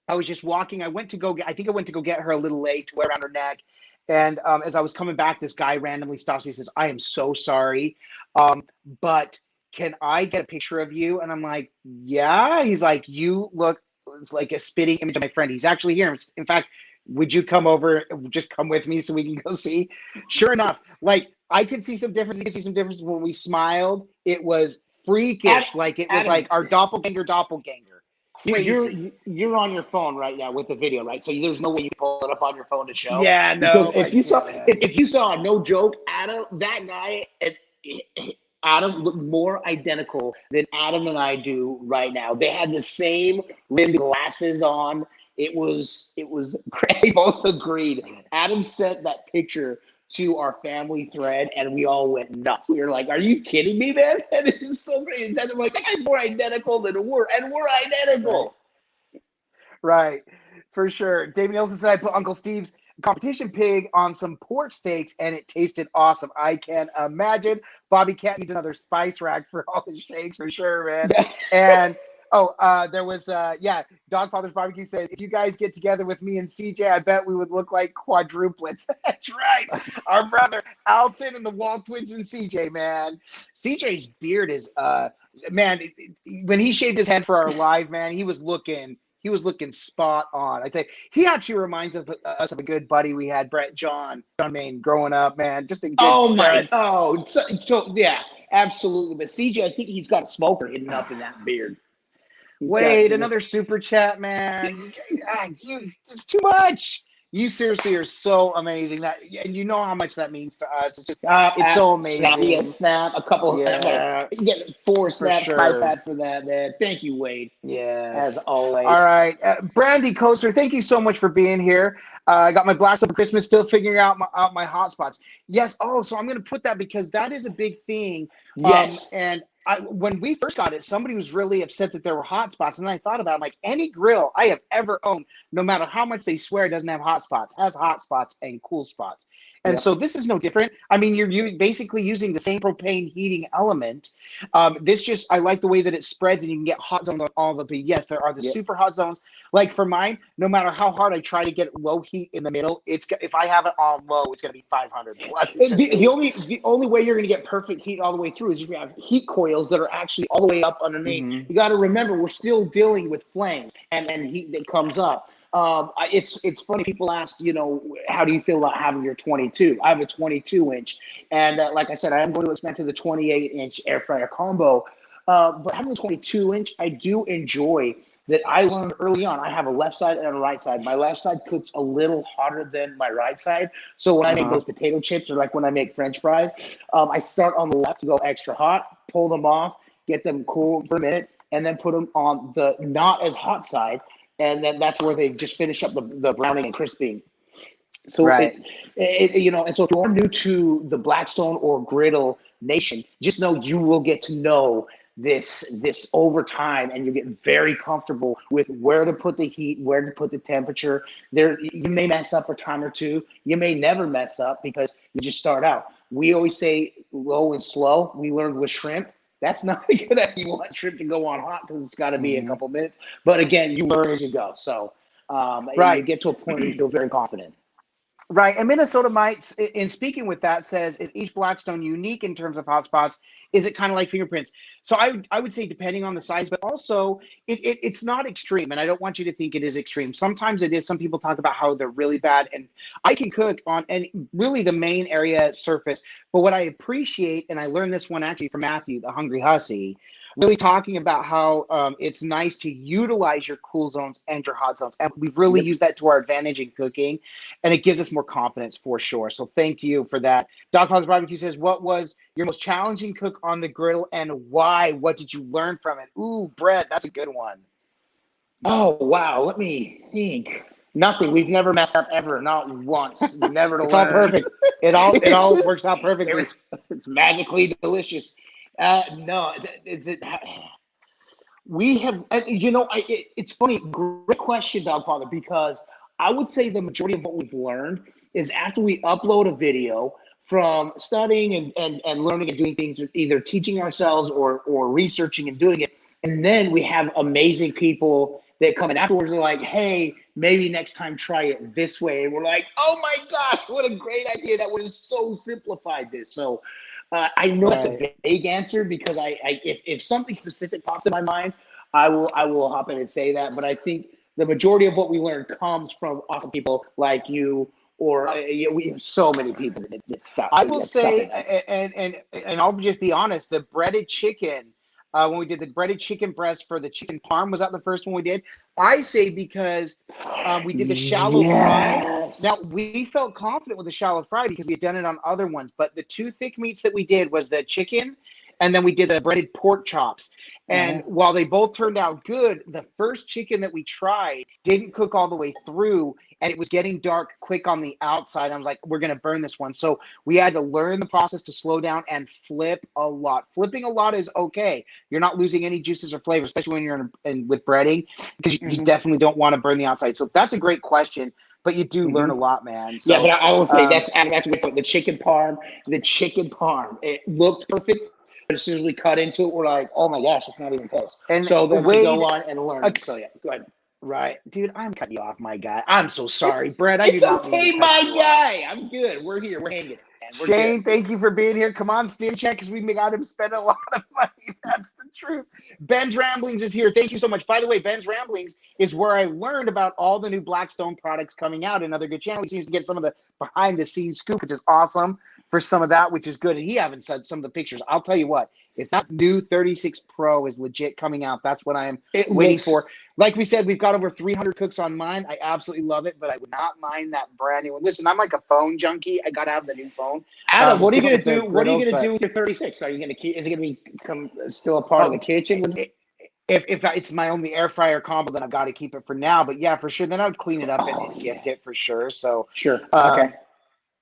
I was just walking. I went to go get her a little late to wear around her neck. And as I was coming back, this guy randomly stops me and says, I am so sorry, but can I get a picture of you? And I'm like, yeah. He's like, you look like a spitting image of my friend. He's actually here. In fact, would you come over, just come with me so we can go see? Sure enough, like I could see some difference. You could see some difference when we smiled. It was freakish. Like like our doppelganger. Crazy. You're on your phone right now with the video, right? So there's no way you pull it up on your phone to show. Yeah, no. Because if you saw, no joke, Adam, that guy, Adam looked more identical than Adam and I do right now. They had the same rimmed glasses on. It was they both agreed. Adam sent that picture to our family thread, and we all went nuts. We were like, "Are you kidding me, man? That is so crazy." And I'm like, "That guy's more identical than we're identical." Right, for sure. David Nielsen said I put Uncle Steve's competition pig on some pork steaks, and it tasted awesome. I can imagine. Bobby Cat needs another spice rack for all his shakes, for sure, man. And there was Dogfather's Barbecue says, if you guys get together with me and CJ, I bet we would look like quadruplets. That's right. Our brother Alton and the Waltwins and CJ, man. CJ's beard is man, when he shaved his head for our live, man, he was looking spot on. I tell you, he actually reminds us of a good buddy we had, John Maine, growing up, man. Just a good stud. Yeah, absolutely. But CJ, I think he's got a smoker hidden up in that beard. Wait, another super chat, man. It's too much. You seriously are so amazing. And you know how much that means to us. It's just, it's so amazing. Snap, a couple. Yeah, you get 4 snaps, 5 snaps for that, man. Thank you, Wade. Yes, as always. All right, Brandy Coaster, thank you so much for being here. I got my BLACKSTONE for Christmas, still figuring out my hotspots. Yes. Oh, so I'm going to put that because that is a big thing. Yes. And when we first got it, somebody was really upset that there were hotspots. And then I thought about it, I'm like, any grill I have ever owned, no matter how much they swear it doesn't have hotspots, has hotspots and cool spots. And so this is no different. I mean, you're basically using the same propane heating element. I like the way that it spreads and you can get hot zones on all of it. But yes, there are the super hot zones. Like for mine, no matter how hard I try to get low heat in the middle, if I have it on low, it's going to be 500 plus. The only way you're going to get perfect heat all the way through is if you have heat coils that are actually all the way up underneath. Mm-hmm. You got to remember, we're still dealing with flames and heat that comes up. It's funny. People ask, how do you feel about having your 22? I have a 22-inch, and like I said, I am going to expand to the 28-inch air fryer combo. But having a 22-inch, I do enjoy that. I learned early on. I have a left side and a right side. My left side cooks a little hotter than my right side. So when I make those potato chips, or like when I make French fries, I start on the left to go extra hot, pull them off, get them cool for a minute, and then put them on the not as hot side. And then that's where they just finish up the browning and crisping. So and so if you're new to the Blackstone or Griddle Nation, just know you will get to know this over time, and you get very comfortable with where to put the heat, where to put the temperature. You may mess up a time or two. You may never mess up because you just start out. We always say low and slow. We learned with shrimp That's not a good idea. You want shrimp to go on hot because it's got to be a couple minutes. But again, you learn as you go. So you get to a point where you feel very confident. Right. And Minnesota Mites, in speaking with that, says, is each Blackstone unique in terms of hotspots? Is it kind of like fingerprints? So I would say depending on the size, but also it's not extreme. And I don't want you to think it is extreme. Sometimes it is. Some people talk about how they're really bad. And I can cook on and really the main area surface. But what I appreciate, and I learned this one actually from Matthew, the Hungry Hussy, really talking about how it's nice to utilize your cool zones and your hot zones. And we've really used that to our advantage in cooking, and it gives us more confidence for sure. So thank you for that. Dogfather's Barbecue says, what was your most challenging cook on the griddle and why? What did you learn from it? Ooh, Brett, that's a good one. Oh, wow. Let me think. Nothing. We've never messed up ever. Not once. Never to It's learn. all perfect. It all works out perfectly. It's magically delicious. No, is it? We have, it's funny. Great question, Dogfather, because I would say the majority of what we've learned is after we upload a video from studying and learning and doing things, either teaching ourselves or researching and doing it. And then we have amazing people that come in afterwards and are like, hey, maybe next time try it this way. And we're like, oh my gosh, what a great idea. That would have so simplified this. So I know it's a vague answer because if something specific pops in my mind, I will hop in and say that. But I think the majority of what we learn comes from awesome people like you, or we have so many people that stop. I will say, and I'll just be honest, the breaded chicken, when we did the breaded chicken breast for the chicken parm, was that the first one we did? I say because we did the shallow fry. Now, we felt confident with the shallow fry because we had done it on other ones, but the two thick meats that we did was the chicken, and then we did the breaded pork chops. And while they both turned out good, the first chicken that we tried didn't cook all the way through, and it was getting dark quick on the outside. I was like, we're going to burn this one. So we had to learn the process to slow down and flip a lot. Flipping a lot is okay. You're not losing any juices or flavor, especially when you're with breading, because you definitely don't want to burn the outside. So that's a great question. But you do learn a lot, man. So, yeah, but I will say that's a good point. The chicken parm, it looked perfect. But as soon as we cut into it, we're like, oh my gosh, it's not even close. And so then we go on and learn. So yeah, go ahead. Right. Dude, I'm cutting you off, my guy. I'm so sorry, Brett. It's okay, my guy. I'm good. We're here. We're hanging. Shane, thank you for being here. Come on, Steam Check, because we got him spend a lot of money. That's the truth. Ben's Ramblings is here. Thank you so much. By the way, Ben's Ramblings is where I learned about all the new Blackstone products coming out. Another good channel. He seems to get some of the behind-the-scenes scoop, which is awesome for some of that, which is good. And he haven't said some of the pictures. I'll tell you what, if that new 36 Pro is legit coming out, that's what I am waiting for. Like we said, we've got over 300 cooks on mine. I absolutely love it, but I would not mind that brand new one. Listen, I'm like a phone junkie. I got to have the new phone. Adam, what are you going to do? What are you going to do with your 36? Are you going to keep? Is it going to become still a part of the kitchen? If it's my only air fryer combo, then I've got to keep it for now. But yeah, for sure. Then I would clean it up and gift it for sure. So sure. Okay.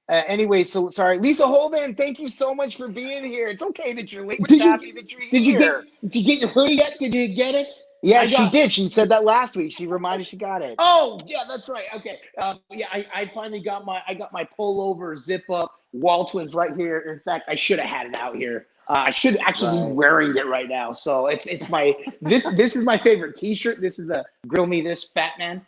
Anyway, so sorry, Lisa Holden. Thank you so much for being here. It's okay that you're late. We're happy that you're here. Did you get your hoodie yet? Did you get it? Yeah, she did. She said that last week. She reminded she got it. Oh, yeah, that's right. Okay. Yeah, I finally got my pullover zip up Waltwins right here. In fact, I should have had it out here. I should actually be wearing it right now. So it's my this is my favorite T-shirt. This is a Grill Me This Fat Man.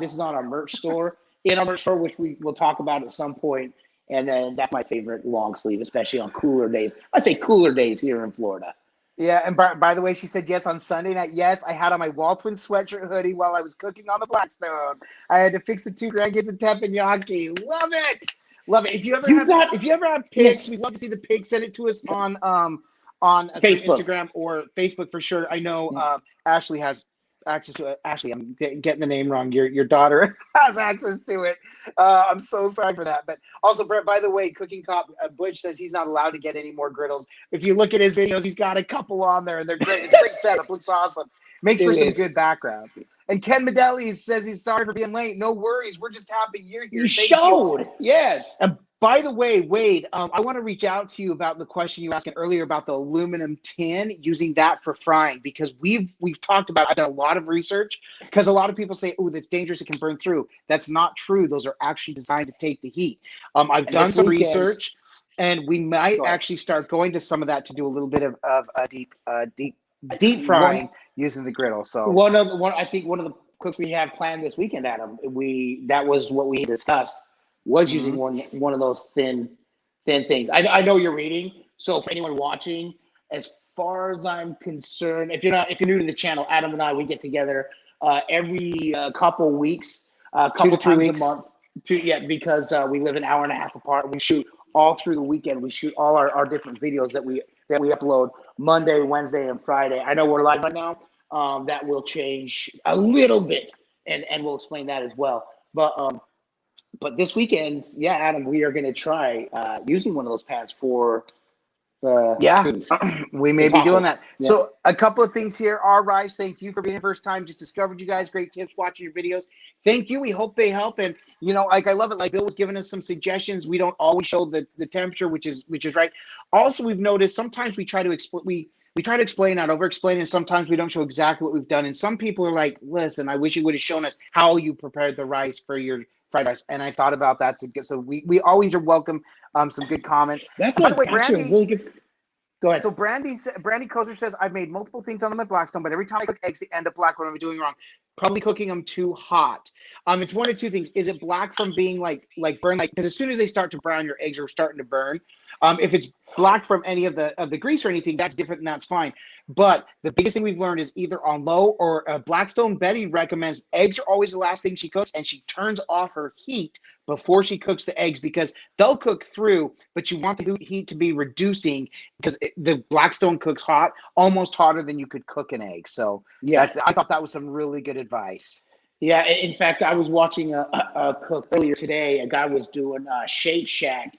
This is on our merch store. In our merch store, which we will talk about at some point. And then that's my favorite long sleeve, especially on cooler days. I'd say cooler days here in Florida. Yeah, and by the way, she said yes on Sunday night. Yes, I had on my Waltwins sweatshirt hoodie while I was cooking on the Blackstone. I had to fix the 2 grandkids in teppanyaki. Love it, love it. If you ever have pics, we'd love to see the pics. Send it to us on Facebook. Instagram or Facebook for sure. I know Ashley has access to it. Ashley, I'm getting the name wrong. Your daughter has access to it. I'm so sorry for that. But also, Brett, by the way, Cooking Cop Butch says he's not allowed to get any more griddles. If you look at his videos, he's got a couple on there, and they're great. It's a great setup. Looks awesome. Makes for some good background. And Ken Medelli says he's sorry for being late. No worries. We're just happy you're here. You showed. Yes. And by the way, Wade, I want to reach out to you about the question you asked earlier about the aluminum tin, using that for frying, because we've talked about, I've done a lot of research, because a lot of people say, oh, that's dangerous, it can burn through. That's not true. Those are actually designed to take the heat. I've done some research. and we might actually start going to some of that to do a little bit of deep frying using the griddle. So I think one of the cooks we have planned this weekend, Adam, that was what we discussed, was using one of those thin things. I know you're reading, so for anyone watching, as far as I'm concerned, if you're new to the channel, Adam and I, we get together every couple weeks, couple 2 to 3 times weeks. a month. Because we live an hour and a half apart. We shoot all through the weekend. We shoot all our different videos that we upload Monday, Wednesday, and Friday. I know we're live right now. That will change a little bit, and we'll explain that as well. But this weekend, yeah, Adam, we are going to try using one of those pans for foods. We may be doing that. Yeah. So a couple of things here. Rise, thank you for being the first time. Just discovered you guys. Great tips watching your videos. Thank you. We hope they help. And I love it. Like Bill was giving us some suggestions. We don't always show the temperature, which is right. Also, we've noticed sometimes we try to explain. We try to explain, not over-explain, and sometimes we don't show exactly what we've done. And some people are like, listen, I wish you would have shown us how you prepared the rice for your fried rice. And I thought about that. So we always are welcome some good comments. That's by the way, Brandy, really good. Go ahead. So Brandy Kozer says, I've made multiple things on them at Blackstone, but every time I cook eggs, they end up black. What am I doing wrong? Probably cooking them too hot. It's one of two things. Is it black from being like burned? Because as soon as they start to brown, your eggs are starting to burn. If it's black from any of the grease or anything, that's different, and that's fine. But the biggest thing we've learned is either on low or Blackstone Betty recommends eggs are always the last thing she cooks, and she turns off her heat before she cooks the eggs because they'll cook through, but you want the heat to be reducing because the Blackstone cooks hot, almost hotter than you could cook an egg. So yeah, I thought that was some really good advice. Yeah, in fact, I was watching a cook earlier today. A guy was doing Shake Shack,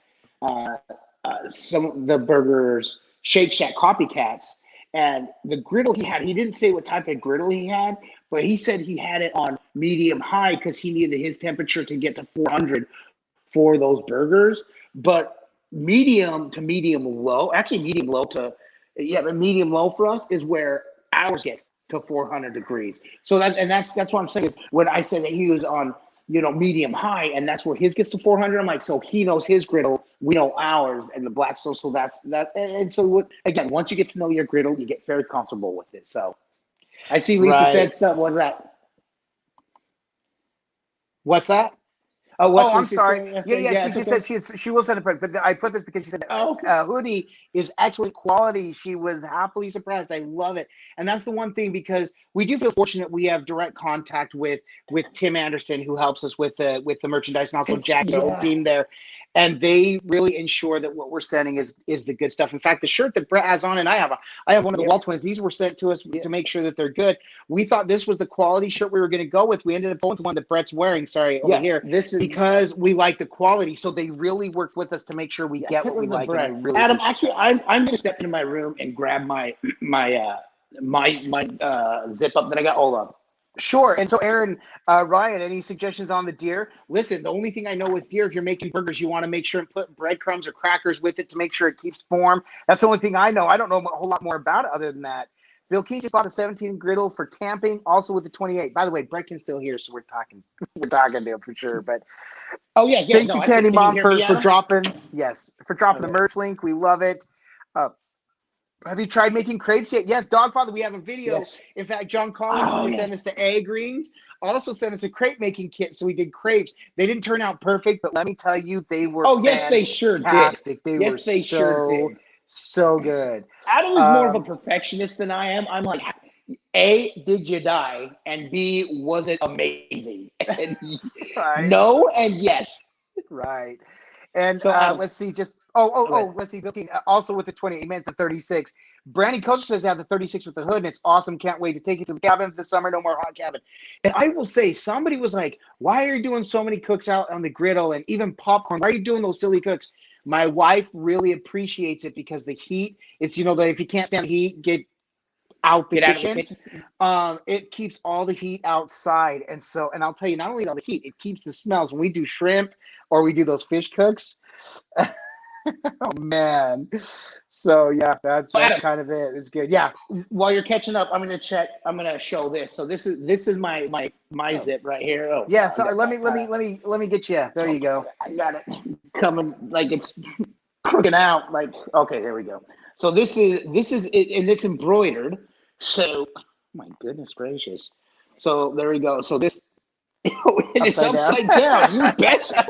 some of the burgers, Shake Shack copycats. And the griddle he didn't say what type of griddle he had, but he said he had it on medium high because he needed his temperature to get to 400 for those burgers. But medium to medium low, actually medium low to, but medium low for us is where ours gets to 400 degrees. So that's what I'm saying is when I said that he was on, medium high, and that's where his gets to 400. I'm like, so he knows his griddle, we know ours, and the Blackstone. So that's that. And so again, once you get to know your griddle, you get very comfortable with it. So I see Lisa said something. What's that? What's that? Oh, I'm sorry. Yeah. She said she will send it, but I put this because she said hoodie is excellent quality. She was happily surprised. I love it, and that's the one thing because we do feel fortunate. We have direct contact with Tim Anderson, who helps us with the merchandise, and also Jack, the whole team there, and they really ensure that what we're sending is the good stuff. In fact, the shirt that Brett has on, and I have one of the Waltwins. These were sent to us to make sure that they're good. We thought this was the quality shirt we were going to go with. We ended up going with the one that Brett's wearing. Sorry, over here. This is because we like the quality, so they really worked with us to make sure we get what we like. And really Adam, actually, I'm going to step into my room and grab my zip up that I got. Hold on. Sure. And so, Aaron, Ryan, any suggestions on the deer? Listen, the only thing I know with deer, if you're making burgers, you want to make sure and put breadcrumbs or crackers with it to make sure it keeps form. That's the only thing I know. I don't know a whole lot more about it other than that. Bill King just bought a 17 griddle for camping, also with the 28. By the way, Brettkin's still here, so we're talking to him for sure. But thank you, Candy Mom, for dropping the merch link. We love it. Have you tried making crepes yet? Yes, Dogfather, we have a video. Yes. In fact, John Collins sent us the egg rings, also sent us a crepe making kit, so we did crepes. They didn't turn out perfect, but let me tell you, they were they sure did. They were so good. Adam is more of a perfectionist than I am. I'm like, A, did you die? And B, was it amazing? And no and yes. Right. And so let's see, let's see. Also with the 20, he meant the 36. Brandy Koster says I have the 36 with the hood, and it's awesome. Can't wait to take it to the cabin this summer. No more hot cabin. And I will say, somebody was like, why are you doing so many cooks out on the griddle and even popcorn? Why are you doing those silly cooks? My wife really appreciates it because the heat, it's, that if you can't stand the heat, get out the kitchen. It keeps all the heat outside. And I'll tell you, not only all the heat, it keeps the smells. When we do shrimp or we do those fish cooks, oh man. So yeah, that's kind of it. It's good. Yeah. While you're catching up, I'm going to show this. So this is my zip right here. Oh yeah. So let me get you. There you go. I got it coming like it's crooking out. Like, okay, there we go. So this is it, and it's embroidered. So, my goodness gracious. So there we go. So this, and it's upside down. You betcha.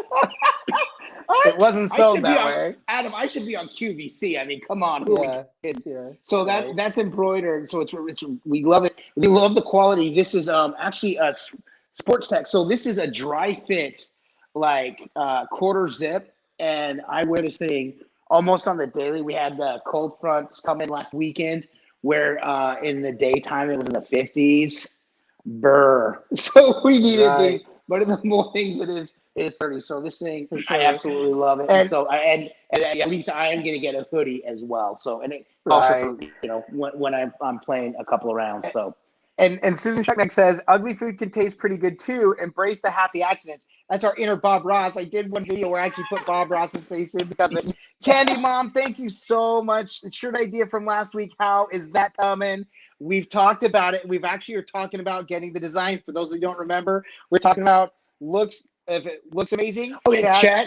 It wasn't sold that way. Adam, I should be on QVC. I mean, come on. Yeah. So that's embroidered. So it's we love it. We love the quality. This is actually a sports tech. So this is a dry fit, like quarter zip, and I wear this thing almost on the daily. We had the cold fronts come in last weekend, where in the daytime it was in the 50s. Burr. So we needed these, but in the mornings it is 30. So this thing, I absolutely love it. And so and at least I am gonna get a hoodie as well. So and it also, you know, when I'm playing a couple of rounds. So and Susan Shuckneck says ugly food can taste pretty good too. Embrace the happy accidents. That's our inner Bob Ross. I did one video where I actually put Bob Ross's face in because of it. Candy Mom, thank you so much. Shirt idea from last week. How is that coming? We've talked about it. We've actually are talking about getting the design. For those that don't remember, we're talking about if it looks amazing. Check.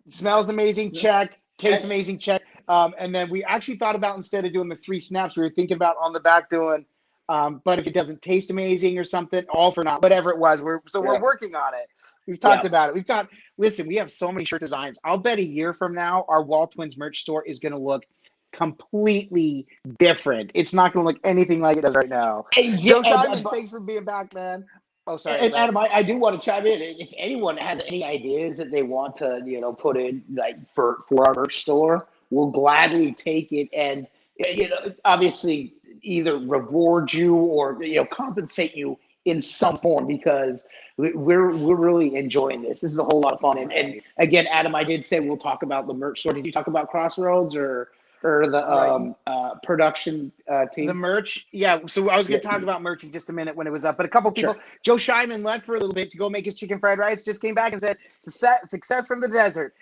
Smells amazing. Check. Tastes amazing. Check. And then we actually thought about, instead of doing the 3 snaps, we were thinking about on the back doing. But if it doesn't taste amazing or something, all for naught, whatever it was. We're working on it. We've talked about it. We have so many shirt designs. I'll bet a year from now, our Waltwins merch store is going to look completely different. It's not going to look anything like it does right now. Joe Simon, thanks for being back, man. Oh, sorry. And Adam, I do want to chime in. If anyone has any ideas that they want to, you know, put in like for our merch store, we'll gladly take it. And, you know, obviously either reward you or, you know, compensate you in some form, because we're really enjoying this. This is a whole lot of fun. And again, Adam, I did say we'll talk about the merch store. Did you talk about Crossroads or the production team? The merch, yeah. So I was going to talk about merch in just a minute when it was up. But a couple people, Joe Scheinman left for a little bit to go make his chicken fried rice. Just came back and said, "Success from the desert.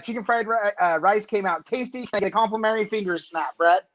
Chicken fried rice came out tasty. Can I get a complimentary finger snap, Brett?"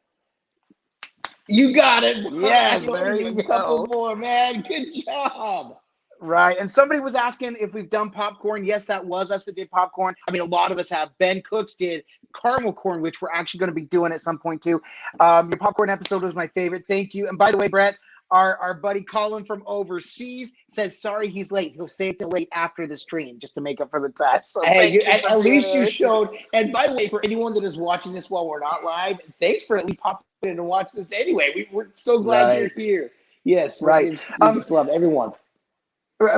You got it. Yes, there you go. A couple more, man. Good job. Right. And somebody was asking if we've done popcorn. Yes, that was us that did popcorn. I mean, a lot of us have. Ben Cooks did caramel corn, which we're actually going to be doing at some point too. Your popcorn episode was my favorite. Thank you. And by the way, Brett, our buddy Colin from overseas says sorry he's late. He'll stay till late after the stream just to make up for the time. So hey, at least you showed. And by the way, for anyone that is watching this while we're not live, thanks for at least popping in to watch this anyway. We're so glad you're here. Yes, right. We just love everyone.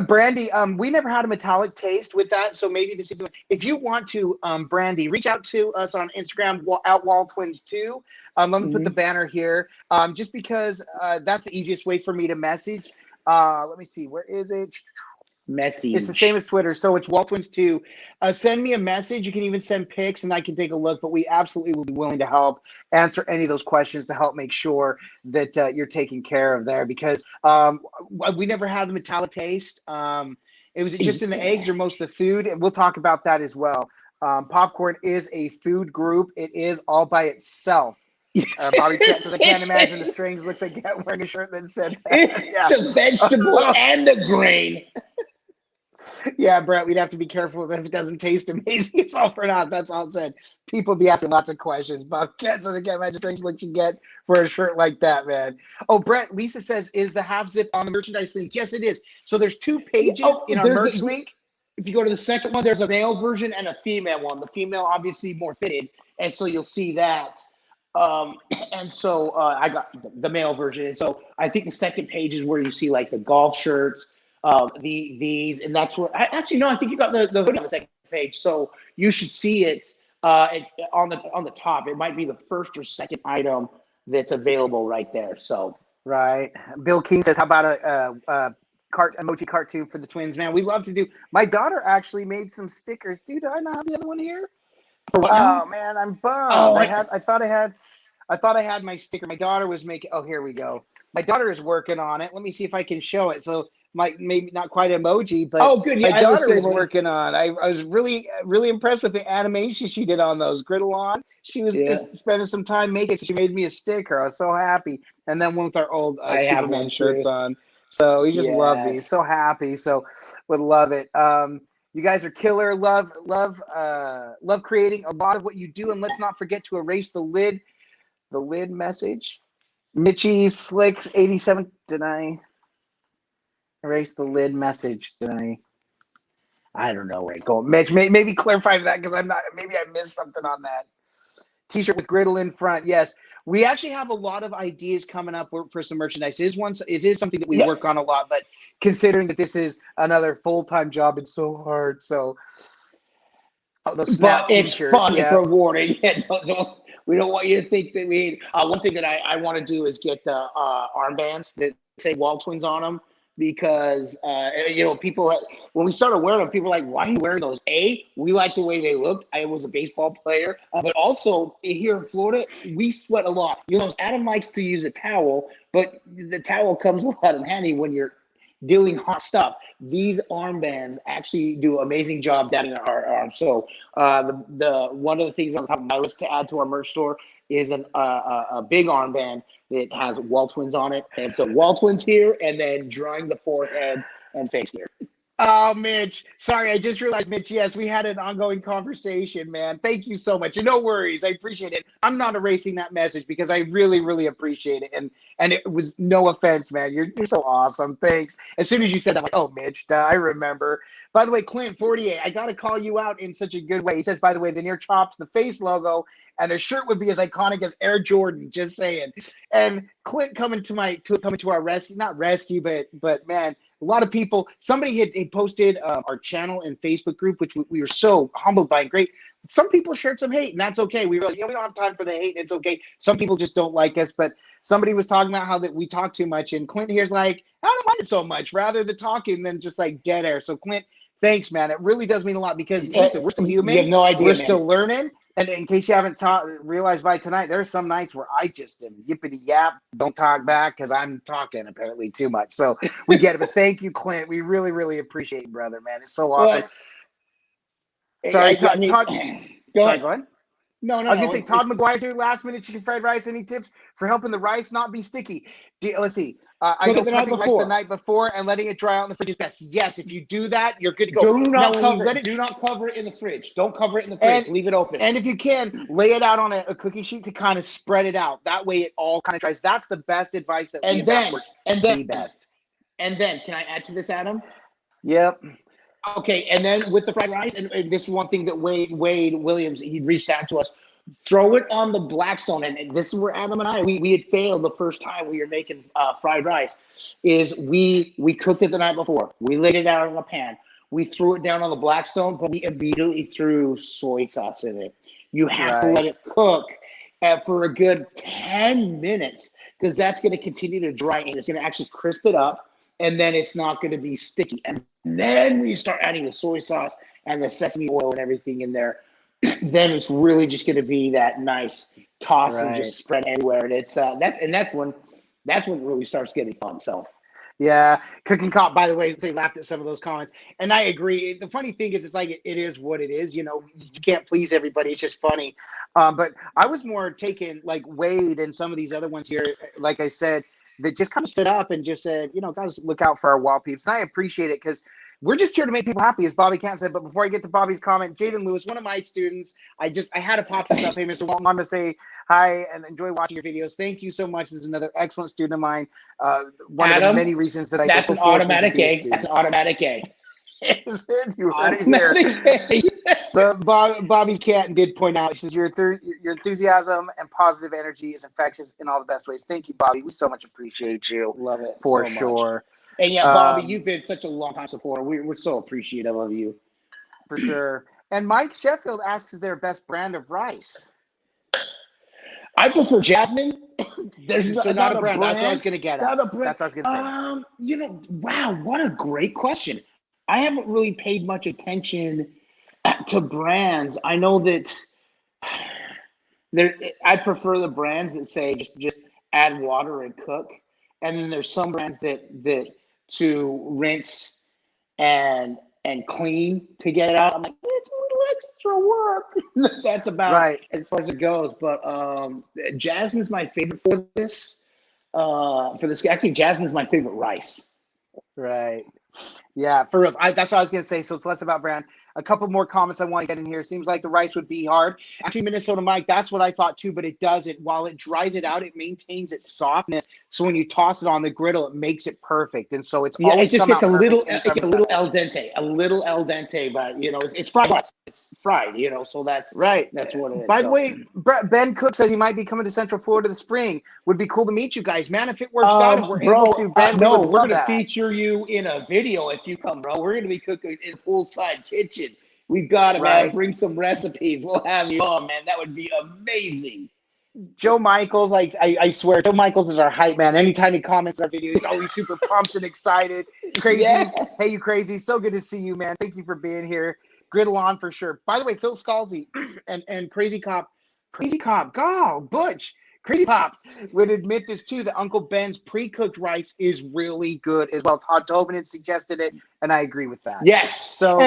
Brandy, we never had a metallic taste with that, so maybe this is. If you want to, Brandy, reach out to us on Instagram at Waltwins2. Let me put the banner here, just because that's the easiest way for me to message. Let me see, where is it? Message. It's the same as Twitter, so it's Waltwins2. Send me a message. You can even send pics, and I can take a look. But we absolutely will be willing to help answer any of those questions to help make sure that you're taken care of there. Because we never had the metallic taste. It was just in the eggs or most of the food, and we'll talk about that as well. Popcorn is a food group. It is all by itself. Bobby says, I can't imagine the strings. Looks like Cat wearing a shirt that said that. It's a vegetable and a grain. Yeah, Brett, we'd have to be careful if it doesn't taste amazing. It's all for naught. That's all said. People be asking lots of questions. But Cat says, I can't imagine strings like you get for a shirt like that, man. Oh, Brett, Lisa says, is the half zip on the merchandise link? Yes, it is. So there's 2 pages in our merch link. If you go to the second one, there's a male version and a female one. The female, obviously, more fitted. And so you'll see that. And so I got the male version. And so I think the second page is where you see like the golf shirts, these, and that's where I think you got the hoodie on the second page. So you should see it on the top. It might be the first or second item that's available right there. So right. Bill King says, how about a emoji cartoon for the twins? Man, we love to do. My daughter actually made some stickers. Dude, do I not have the other one here? Oh man, I'm bummed. Oh, I thought I had my sticker. My daughter was making. Oh, here we go. My daughter is working on it. Let me see if I can show it. So maybe not quite emoji, but good. Yeah, my daughter was working on. I was really impressed with the animation she did on those griddle on. She was just spending some time making it. So she made me a sticker. I was so happy. And then one with our old Superman shirts on. So we just love these. So happy. So would love it. You guys are killer. Love creating a lot of what you do, and let's not forget to erase the lid message. Mitchie Slick 87. Did I erase the lid message? I don't know where it goes. Mitch, maybe clarify that because I'm not. Maybe I missed something on that. T-shirt with griddle in front. Yes, we actually have a lot of ideas coming up for some merchandise. It is something that we work on a lot, but considering that this is another full-time job, it's so hard. So, the snap it's T-shirt, fun. It's rewarding. We don't want you to think that we. One thing that I want to do is get the armbands that say Waltwins on them. Because people, when we started wearing them, people were like, why are you wearing those? We like the way they looked. I was a baseball player, but also here in Florida, we sweat a lot. Adam likes to use a towel, but the towel comes a lot in handy when you're dealing hot stuff. These armbands actually do an amazing job down in our arms. So the one of the things on top of my list to add to our merch store is a big armband that has Waltwins on it. And so Waltwins here, and then drawing the forehead and face here. Oh, Mitch. Sorry, I just realized, Mitch, yes, we had an ongoing conversation, man. Thank you so much. And no worries. I appreciate it. I'm not erasing that message because I really, really appreciate it. And it was no offense, man. You're so awesome. Thanks. As soon as you said that, I'm like, oh, Mitch, I remember. By the way, Clint 48, I got to call you out in such a good way. He says, by the way, the near chops, the face logo, and a shirt would be as iconic as Air Jordan, just saying. And Clint coming to our rescue, not rescue, but man, a lot of people, somebody had posted our channel and Facebook group, which we were so humbled by and great. Some people shared some hate, and that's okay. We were like, we don't have time for the hate. It's okay. Some people just don't like us, but somebody was talking about how that we talk too much, and Clint here's like, I don't mind it so much, rather the talking than just like dead air. So Clint, thanks, man. It really does mean a lot because listen, we're still human. You have no idea, we're man. still learning. And in case you haven't realized by tonight, there's some nights where I just am yippity yap, don't talk back because I'm talking apparently too much. So we get it. But thank you, Clint. We really, really appreciate you, brother, man. It's so awesome. Sorry, Todd. Go ahead. No. I was going to say, Todd McGuire, too, last minute chicken fried rice. Any tips for helping the rice not be sticky? Let's see. I go prepping rice the night before and letting it dry out in the fridge is best. Yes, if you do that, you're good to go. Do not cover it in the fridge. Don't cover it in the fridge. Leave it open. And if you can, lay it out on a cookie sheet to kind of spread it out. That way it all kind of dries. That's the best advice that we have. The best. And then, can I add to this, Adam? Yep. Okay, and then with the fried rice, and this is one thing that Wade Williams, he reached out to us. Throw it on the Blackstone, and this is where Adam and I we had failed the first time we were making fried rice. Is we cooked it the night before, we laid it out in a pan, we threw it down on the Blackstone, but we immediately threw soy sauce in it. You have to let it cook for a good 10 minutes because that's going to continue to dry and it's going to actually crisp it up, and then it's not going to be sticky. And then we start adding the soy sauce and the sesame oil and everything in there. Then it's really just going to be that nice toss and just spread everywhere. And it's that's when it really starts getting fun. So, yeah, Cooking Cop, by the way, they laughed at some of those comments, and I agree. The funny thing is, it's like it is what it is. You can't please everybody. It's just funny. But I was more taken like Wade and some of these other ones here. Like I said, that just kind of stood up and just said, guys, look out for our wall peeps. And I appreciate it because we're just here to make people happy, as Bobby Kant said. But before I get to Bobby's comment, Jaden Lewis, one of my students, I had to pop this up. Hey, Mr. Walton, I'm going to say hi and enjoy watching your videos. Thank you so much. This is another excellent student of mine. One Adam, of the many reasons that I that's an automatic A. That's an automatic A. Is it? You heard it here. But Bobby Canton did point out, he says, your enthusiasm and positive energy is infectious in all the best ways. Thank you, Bobby. We so much appreciate you. Love it. For so sure. And yeah, Bobby, you've been such a long-time supporter. We're so appreciative of you. For sure. And Mike Sheffield asks, is there a best brand of rice? I prefer Jasmine. There's not a brand. That's what I was going to get at. That's what I was going to say. Wow, what a great question. I haven't really paid much attention to brands. I know that I prefer the brands that say just add water and cook. And then there's some brands that to rinse and clean to get it out. I'm like, it's a little extra work. That's about as far as it goes. But Jasmine's my favorite for this. Actually, Jasmine's my favorite rice. Right. Yeah, for real. That's what I was going to say. So it's less about brand. A couple more comments I want to get in here. Seems like the rice would be hard. Actually, Minnesota Mike, that's what I thought too, but it doesn't. While it dries it out, it maintains its softness. So when you toss it on the griddle, it makes it perfect. And so it's Yeah, it always just come gets out perfect. it gets a little al dente, but it's fried. It's fried, so that's Right. what it is. By the So. way, Ben Cook says he might be coming to Central Florida this spring. Would be cool to meet you guys, man. If it works out, if we're able to, Ben, we no, would we're love gonna that. feature you in a video if you come, bro. We're gonna be cooking in poolside kitchen. We've got it, man. Bring some recipes. We'll have you on, man. That would be amazing. Joe Michaels, I swear, Joe Michaels is our hype man. Anytime he comments our videos, he's always super pumped and excited. Crazies, yeah. Hey, you crazies. So good to see you, man. Thank you for being here. Griddle on for sure. By the way, Phil Scalzi and Crazy Cop, Butch, Crazy Pop would admit this too, that Uncle Ben's pre-cooked rice is really good as well. Todd Tobin had suggested it, and I agree with that. Yes. So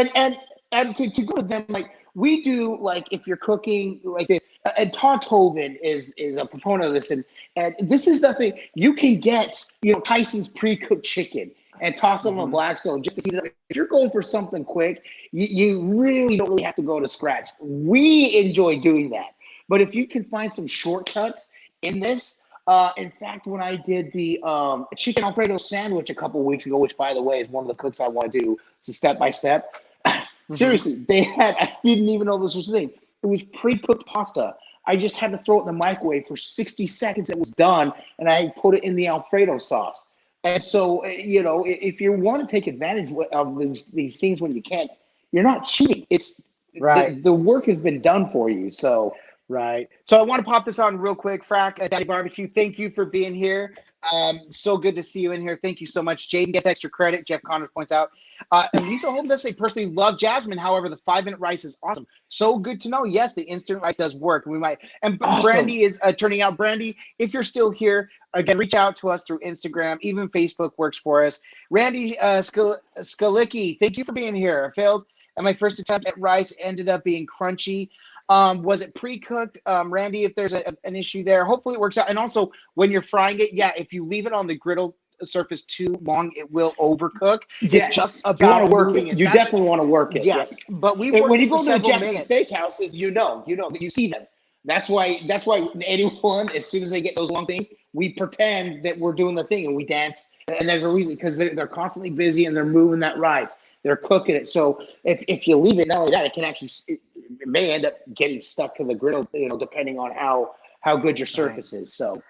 and to go to them, like we do, like if you're cooking like this, and Todd Tobin is a proponent of this, and this is nothing you can get, Tyson's pre-cooked chicken and toss them on Blackstone just to heat it up. If you're going for something quick, you really don't really have to go to scratch. We enjoy doing that. But if you can find some shortcuts in this, in fact, when I did the chicken Alfredo sandwich a couple weeks ago, which by the way is one of the cooks I want to do, it's a step-by-step. Seriously, I didn't even know this was a thing. It was pre-cooked pasta. I just had to throw it in the microwave for 60 seconds. It was done, and I put it in the Alfredo sauce. And so, if you want to take advantage of these things when you can't, you're not cheating. It's right. The work has been done for you. So, right. So I want to pop this on real quick. Frack at Daddy Barbecue, thank you for being here. So good to see you in here. Thank you so much. Jaden gets extra credit. Jeff Connors points out. And Lisa Holden does say, personally love Jasmine. However, the 5-minute rice is awesome. So good to know. Yes, the instant rice does work. We might. And awesome. Brandy is turning out. Brandy, if you're still here, again, reach out to us through Instagram. Even Facebook works for us. Randy Skalicki, thank you for being here. I failed at my first attempt at rice. Ended up being crunchy. Was it pre-cooked? Randy, if there's an issue there, hopefully it works out. And also, when you're frying it, yeah, if you leave it on the griddle surface too long, it will overcook. Yes. It's just about moving it. You definitely want to work it. Yes, yeah. But when you go to the Japanese steakhouses, you see them. That's why anyone, as soon as they get those long things, we pretend that we're doing the thing and we dance. And there's a reason, because they're constantly busy and they're moving that rice. They're cooking it. So if you leave it, not only that, it may end up getting stuck to the griddle, depending on how good your surface is. So,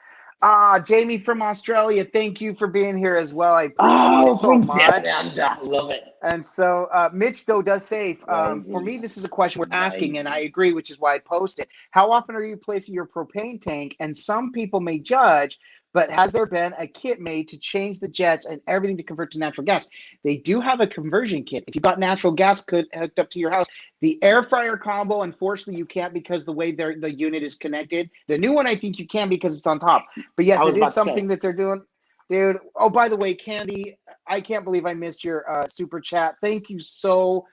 Jamie from Australia, thank you for being here as well. I appreciate it so much. I love it. And so Mitch, though, does say, for me, this is a question we're asking, and I agree, which is why I posted. How often are you placing your propane tank? And some people may judge, but has there been a kit made to change the jets and everything to convert to natural gas? They do have a conversion kit. If you've got natural gas hooked up to your house, the air fryer combo, unfortunately, you can't because the way the unit is connected. The new one, I think you can because it's on top. But yes, it is something that they're doing. Dude, oh, by the way, Candy, I can't believe I missed your super chat. Thank you so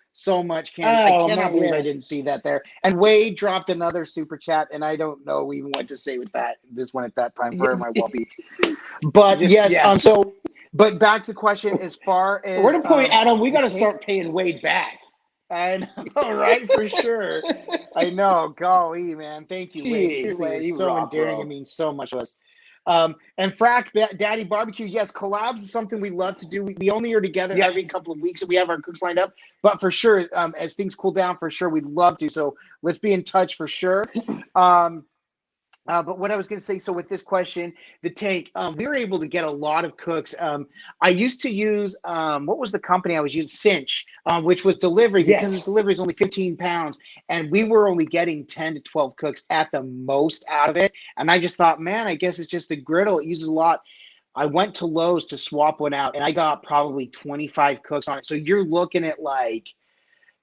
much, Candy. I cannot believe I didn't see that there. And Wade dropped another super chat, and I don't know even what to say with that. This one at that time for my well-beats. But yes, but back to the question as far as we're to point, Adam, we got to start paying Wade back. I know, right? For sure. I know. Golly, man. Thank you, Wade. Seriously, it's so endearing. It means so much to us. And Frack, Daddy Barbecue, yes, collabs is something we love to do. We only are together every couple of weeks, and we have our cooks lined up. But for sure, as things cool down, for sure, we'd love to. So let's be in touch for sure. But what I was going to say, so with this question, the tank, we were able to get a lot of cooks. I used to use, what was the company I was using? Cinch, which was delivery, because the delivery is only 15 pounds. And we were only getting 10 to 12 cooks at the most out of it. And I just thought, man, I guess it's just the griddle. It uses a lot. I went to Lowe's to swap one out, and I got probably 25 cooks on it. So you're looking at like,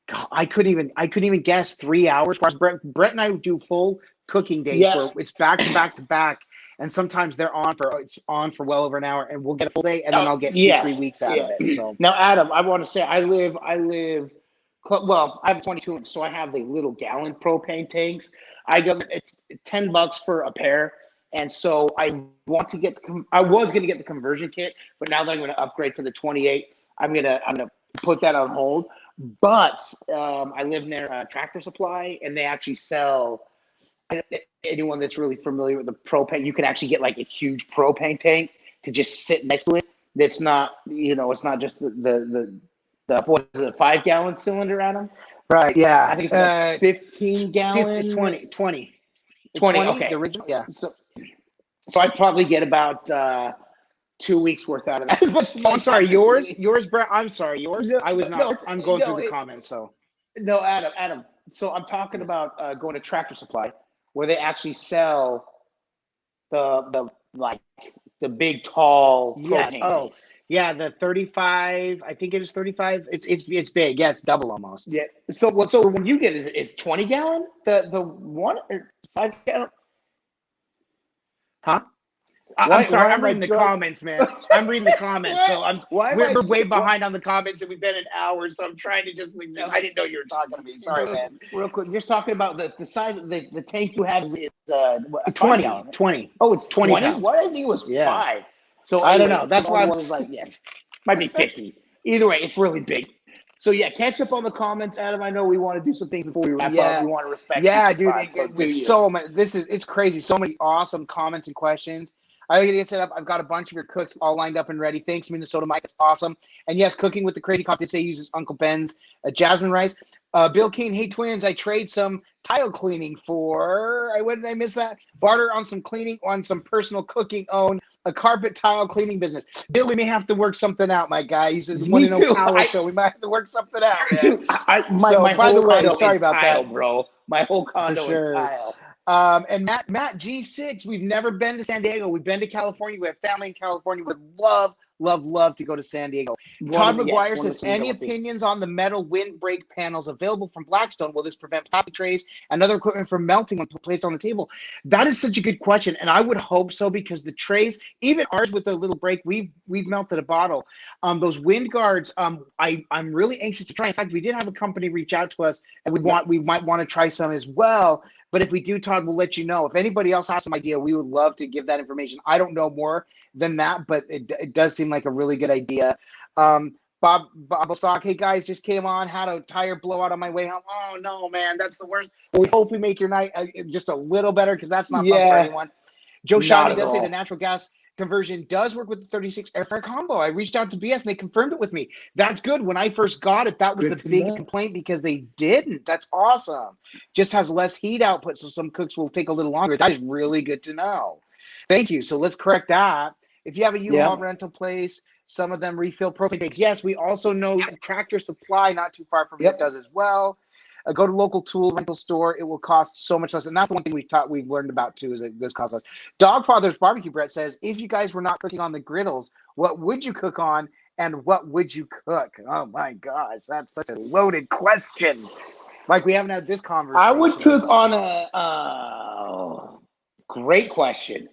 God, I couldn't even guess 3 hours. Brett and I would do full cooking days where it's back to back to back, and sometimes it's on for well over an hour, and we'll get a full day, and then I'll get 2-3 weeks out of it. So now, Adam, I want to say I live well, I have 22, so I have the little gallon propane tanks. It's $10 for a pair, and so I was going to get the conversion kit, but now that I'm going to upgrade to the 28, I'm gonna put that on hold. But I live near Tractor Supply, and they actually sell. Anyone that's really familiar with the propane, you can actually get like a huge propane tank to just sit next to it. That's not, it's not just the what is it, a 5-gallon cylinder, Adam? Right. Yeah. I think it's like 15-gallon. 20. Okay. The original. Yeah. So I'd probably get about 2 weeks worth out of that. I'm sorry. Yours, Brett. I'm sorry. Yours. No, I was not. no, I'm going no, through the comments. So. No, Adam. So I'm talking about going to Tractor Supply, where they actually sell the big tall Yes. propane Oh, tanks. yeah. The 35. I think it is 35. It's big. Yeah. It's double almost. Yeah. So when you get is 20-gallon the 1 or 5-gallon? Huh? I'm sorry. I'm reading the comments, man. I'm reading the comments, so we're way behind on the comments, and we've been an hour, so I'm trying to just leave this. I didn't know you were talking to me. Sorry, man. Real quick, just talking about the size of the tank you have is 20. Oh, it's 20. Pounds. What? I think it was 5. So I don't know. That's why I was like, might be 50. Either way, it's really big. So yeah, catch up on the comments, Adam. I know we want to do some things before we wrap up. We want to respect. Yeah, dude. So much. It's crazy. So many awesome comments and questions. I gotta get set up. I've got a bunch of your cooks all lined up and ready. Thanks, Minnesota Mike. It's awesome. And yes, Cooking with the Crazy Cop, they say uses Uncle Ben's jasmine rice. Bill King, hey twins, I trade some tile cleaning for. When did I miss that? Barter on some cleaning on some personal cooking. Own a carpet tile cleaning business. Bill, we may have to work something out, my guy. He's the one in Ocala, so we might have to work something out. Dude, my by the way, condo sorry about tile, that, bro. My whole condo is tile. And Matt G6, we've never been to San Diego. We've been to California. We have family in California. Would love to go to San Diego. Todd McGuire says, any opinions on the metal windbreak panels available from Blackstone? Will this prevent plastic trays and other equipment from melting when placed on the table? That is such a good question, and I would hope so, because the trays, even ours with a little break, we've melted a bottle. Those wind guards, I'm really anxious to try. In fact, we did have a company reach out to us, and we might want to try some as well. But if we do, Todd, we'll let you know. If anybody else has some idea, we would love to give that information. I don't know more than that, but it does seem like a really good idea. Bob Osaka, hey guys, just came on, had a tire blowout on my way home. Oh no, man, that's the worst. We hope we make your night just a little better, because that's not fun for anyone. Joe Shiny does say the natural gas conversion does work with the 36 air fryer combo. I reached out to BS and they confirmed it with me. That's good. When I first got it, that was the biggest complaint, because they didn't. That's awesome. Just has less heat output, so some cooks will take a little longer. That is really good to know. Thank you. So let's correct that. If you have a U-Haul rental place, some of them refill propane tanks. Yes, we also know Tractor Supply, not too far from here, does as well. Go to local tool rental store. It will cost so much less. And that's the one thing we've learned about too, is that this costs less. Dogfather's Barbecue Brett says, if you guys were not cooking on the griddles, what would you cook on and what would you cook? Oh my gosh, that's such a loaded question. Like, we haven't had this conversation. I would cook on a great question.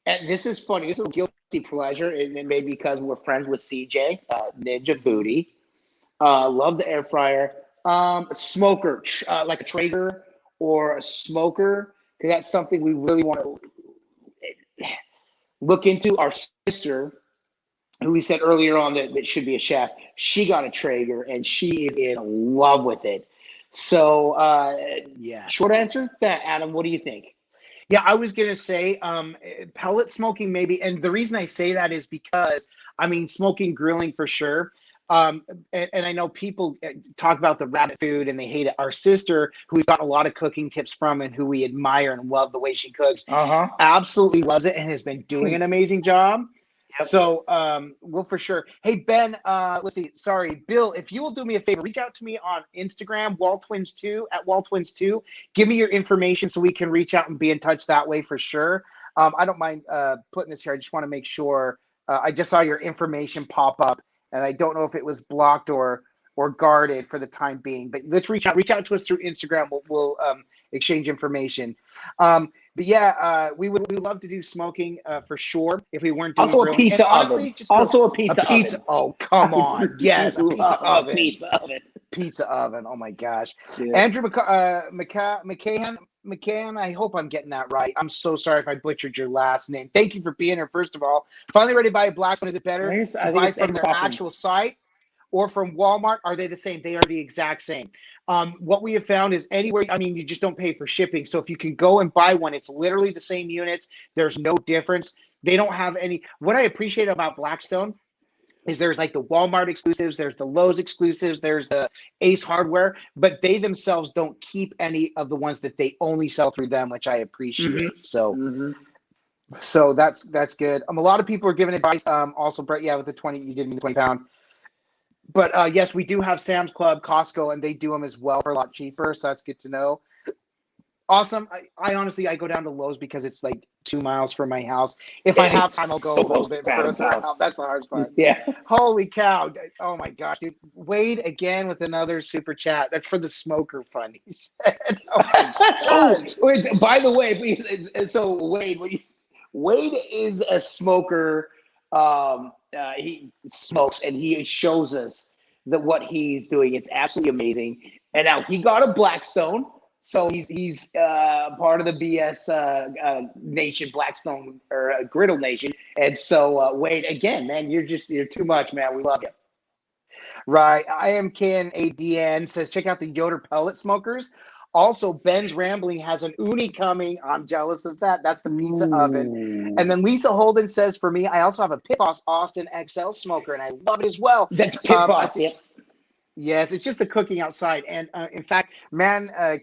And this is funny. This is a guilty pleasure, and it may be because we're friends with CJ, Ninja Foodie. Love the air fryer. Smoker, like a Traeger or a smoker, because that's something we really want to look into. Our sister, who we said earlier on that should be a chef, she got a Traeger and she is in love with it. So, short answer, Adam, what do you think? Yeah, I was going to say pellet smoking maybe. And the reason I say that is because, smoking, grilling for sure. And I know people talk about the rabbit food and they hate it. Our sister, who we've got a lot of cooking tips from and who we admire and love the way she cooks, absolutely loves it and has been doing an amazing job. Yep. So we'll for sure. Hey, Ben, let's see. Sorry, Bill, if you will do me a favor, reach out to me on Instagram, Waltwins2, at Waltwins2. Give me your information so we can reach out and be in touch that way for sure. I don't mind putting this here. I just want to make sure. I just saw your information pop up, and I don't know if it was blocked or guarded for the time being. But let's reach out to us through Instagram. We'll exchange information. But yeah, we would love to do smoking for sure if we weren't doing also grilling. A pizza oven. Also a pizza oven. Oh, come on. Yes, a pizza oven. pizza oven. Oh my gosh. Yeah. Andrew McCann, I hope I'm getting that right. I'm so sorry if I butchered your last name. Thank you for being here, first of all. Finally ready to buy a Blackstone. Is it better I to think buy it's from their Coffin. actual site or from Walmart? Are they the same? They are the exact same. What we have found is anywhere, I mean, you just don't pay for shipping. So if you can go and buy one, it's literally the same units. There's no difference. They don't have any. What I appreciate about Blackstone is there's like the Walmart exclusives, there's the Lowe's exclusives, there's the Ace Hardware, but they themselves don't keep any of the ones that they only sell through them, which I appreciate. So that's good. A lot of people are giving advice. Also, Brett, yeah, with the 20, you did mean the 20-pound. But yes, we do have Sam's Club, Costco, and they do them as well for a lot cheaper. So that's good to know. Awesome. I honestly, I go down to Lowe's because it's like 2 miles from my house. If I have time, I'll go a little bit further out. That's the hardest part. Yeah. Holy cow. Oh my gosh, dude. Wade again with another super chat. That's for the smoker fund, he said. Oh, wait, by the way, so Wade is a smoker. He smokes and he shows us that what he's doing. It's absolutely amazing. And now he got a Blackstone. So he's part of the BS Nation, Blackstone or Griddle Nation, and so Wade, again, man, you're too much, man. We love you. Right, I am Ken ADN says check out the Yoder pellet smokers. Also, Ben's Rambling has an uni coming. I'm jealous of that. That's the pizza oven. And then Lisa Holden says for me, I also have a Pit Boss Austin XL smoker, and I love it as well. That's Pit Boss, yeah. Yes, it's just the cooking outside. And in fact, since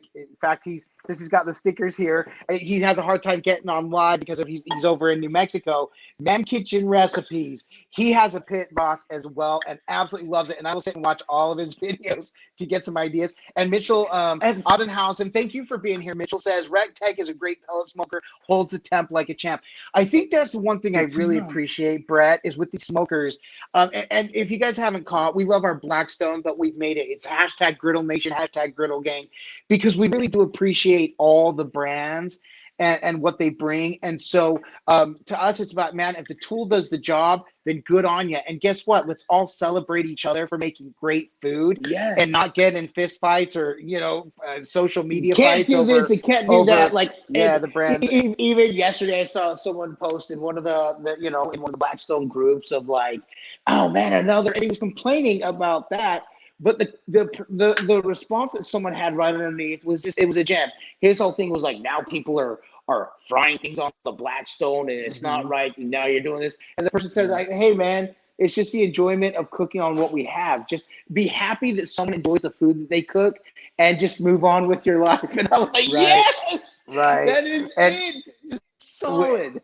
he's got the stickers here, he has a hard time getting on live because he's over in New Mexico. Man Kitchen Recipes. He has a Pit Boss as well and absolutely loves it. And I will sit and watch all of his videos to get some ideas. And Mitchell Odenhausen, thank you for being here. Mitchell says, RecTech is a great pellet smoker, holds the temp like a champ. I think that's the one thing I really appreciate, Brett, is with these smokers. And if you guys haven't caught, we love our Blackstone, but we've made it. It's hashtag Griddle Nation, hashtag Griddle Gang, because we really do appreciate all the brands and what they bring. And so to us, it's about, man, if the tool does the job, then good on you. And guess what? Let's all celebrate each other for making great food and not get in fist fights or, social media fights. Can't do this and can't do that. Like, the brands. Even yesterday, I saw someone post in one of the in one of the Blackstone groups of like, oh man, and he was complaining about that. But the response that someone had right underneath was it was a gem. His whole thing was like, now people are frying things on the Blackstone and it's not right. And now you're doing this. And the person said like, hey man, it's just the enjoyment of cooking on what we have. Just be happy that someone enjoys the food that they cook and just move on with your life. And I was like, yes, that is it. Just solid.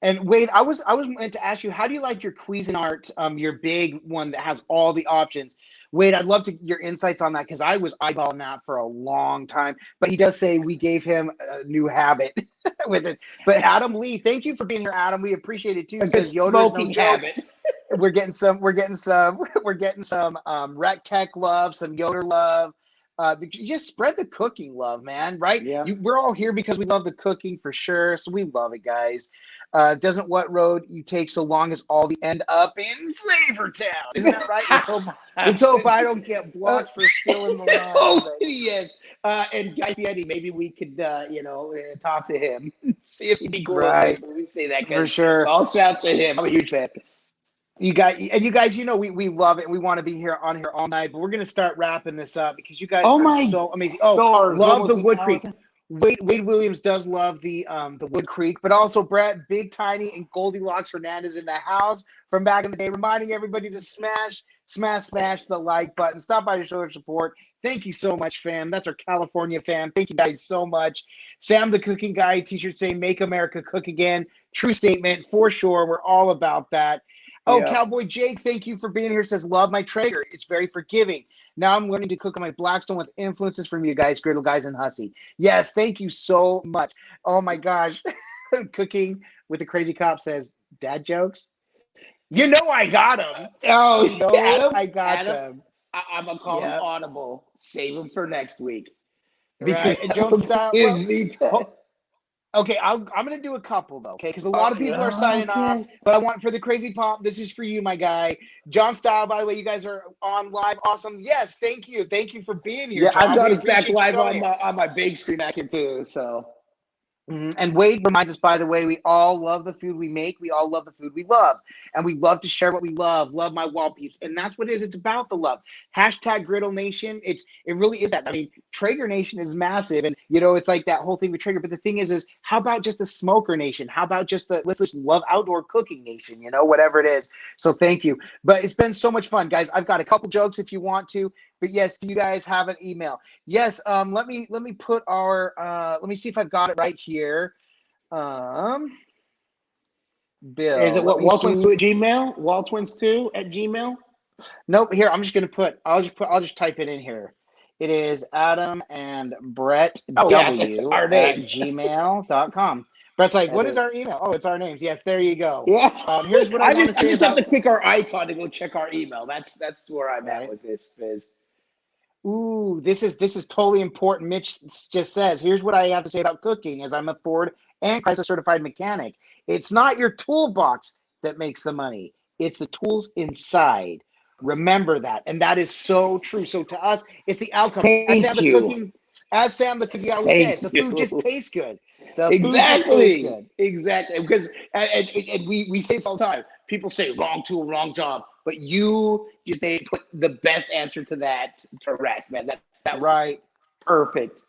And Wade, I was meant to ask you, how do you like your Cuisinart, your big one that has all the options? Wade, I'd love your insights on that because I was eyeballing that for a long time. But he does say we gave him a new habit with it. But Adam Lee, thank you for being here, Adam. We appreciate it too. Says Yoder's no joke. We're getting some RecTech love, some Yoder love. Just spread the cooking love, man. Right? Yeah. We're all here because we love the cooking for sure. So we love it, guys. Doesn't what road you take so long as all the end up in Flavortown? Isn't that right? Let's hope I don't get blocked for stealing the line. Oh, yes. And Guy Fieri, maybe we could, talk to him, see if he'd be cool. Right. We say that for sure. I'll shout to him. I'm a huge fan. You guys, we love it. And we want to be here all night, but we're gonna start wrapping this up because you guys are so amazing. Love the Wood Creek. Wade Williams does love the Wood Creek, but also Brett, Big Tiny, and Goldilocks Fernandez in the house from back in the day, reminding everybody to smash the like button. Stop by to show your support. Thank you so much, fam. That's our California fam. Thank you guys so much. Sam the Cooking Guy t-shirt saying "Make America Cook Again." True statement for sure. We're all about that. Oh, yeah. Cowboy Jake, thank you for being here. Says, love my Traeger. It's very forgiving. Now I'm learning to cook on my Blackstone with influences from you guys, Griddle Guys and Hussy. Yes, thank you so much. Oh, my gosh. Cooking with the Crazy Cop says, dad jokes? You know I got them. Oh, Adam, I got them. I'm going to call them audible. Save them for next week. Because don't stop. Okay, I'm going to do a couple though, okay? Because a lot of people are signing off, but I want for the Crazy Pop. This is for you, my guy, John Style. By the way, you guys are on live. Awesome. Yes, thank you for being here. Yeah, John. I've got We us back appreciate you live coming on my big screen I can too. So. And Wade reminds us, by the way, we all love the food we make. We all love the food we love. And we love to share what we love. Love my wall peeps. And that's what it is. It's about the love. Hashtag Griddle Nation. It really is that. I mean, Traeger Nation is massive. And, you know, it's like that whole thing with Traeger. But the thing is how about just the Smoker Nation? How about just the let's just love outdoor cooking nation, you know, whatever it is. So thank you. But it's been so much fun, guys. I've got a couple jokes if you want to. But yes, do you guys have an email? Yes. Let me put our let me see if I've got it right here. Bill, is it what Waltwins2 at Gmail? Waltwins2 at Gmail? Nope. Here, I'm just gonna put. I'll just type it in here. It is Adam and Brett W at gmail.com. Brett's like, what is our email? Oh, it's our names. Yes, there you go. Yeah. Here's what I want to say. I just have to click our icon to go check our email. That's where I'm at with this, Fizz. Ooh, this is totally important. Mitch just says, here's what I have to say about cooking as I'm a Ford and Chrysler certified mechanic. It's not your toolbox that makes the money. It's the tools inside. Remember that. And that is so true. So to us, it's the outcome. As Sam the cooking always says, the food just tastes good. Exactly. Because and we say this all the time. People say wrong tool, wrong job. But they put the best answer to that to rest, man. That's right. Perfect.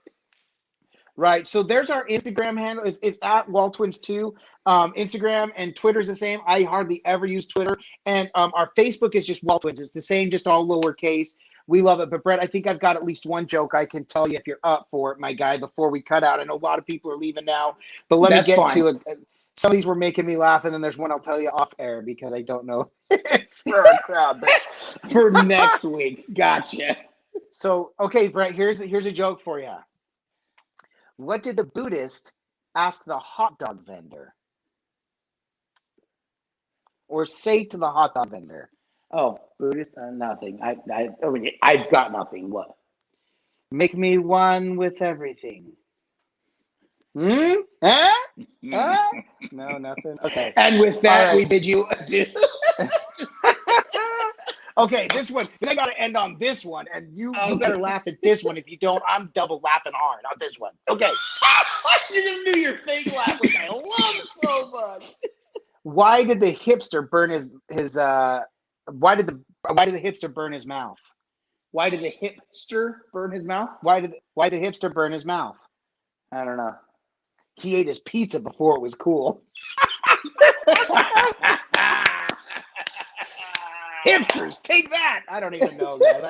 Right. So there's our Instagram handle. It's at Waltwins2. Instagram and Twitter's the same. I hardly ever use Twitter. And our Facebook is just Waltwins. It's the same, just all lowercase. We love it. But Brett, I think I've got at least one joke I can tell you if you're up for it, my guy, before we cut out. I know a lot of people are leaving now, but let me get to it. Some of these were making me laugh, and then there's one I'll tell you off air because I don't know. It's for our crowd, but for next week. Gotcha. So, okay, Brett, here's a joke for you. What did the Buddhist ask the hot dog vendor? Or say to the hot dog vendor? Oh, Buddhist? Nothing. I've got nothing. What? Make me one with everything. Huh? No, nothing. Okay. And with that, we bid you adieu. Okay, this one. I got to end on this one, and you better laugh at this one. If you don't, I'm double laughing hard on this one. Okay. You're gonna do your fake laugh, which I love so much. Why did the hipster burn his Why did the hipster burn his mouth? Why did the hipster burn his mouth? Why did the hipster burn his mouth? I don't know. He ate his pizza before it was cool. Hipsters, take that. I don't even know, guys.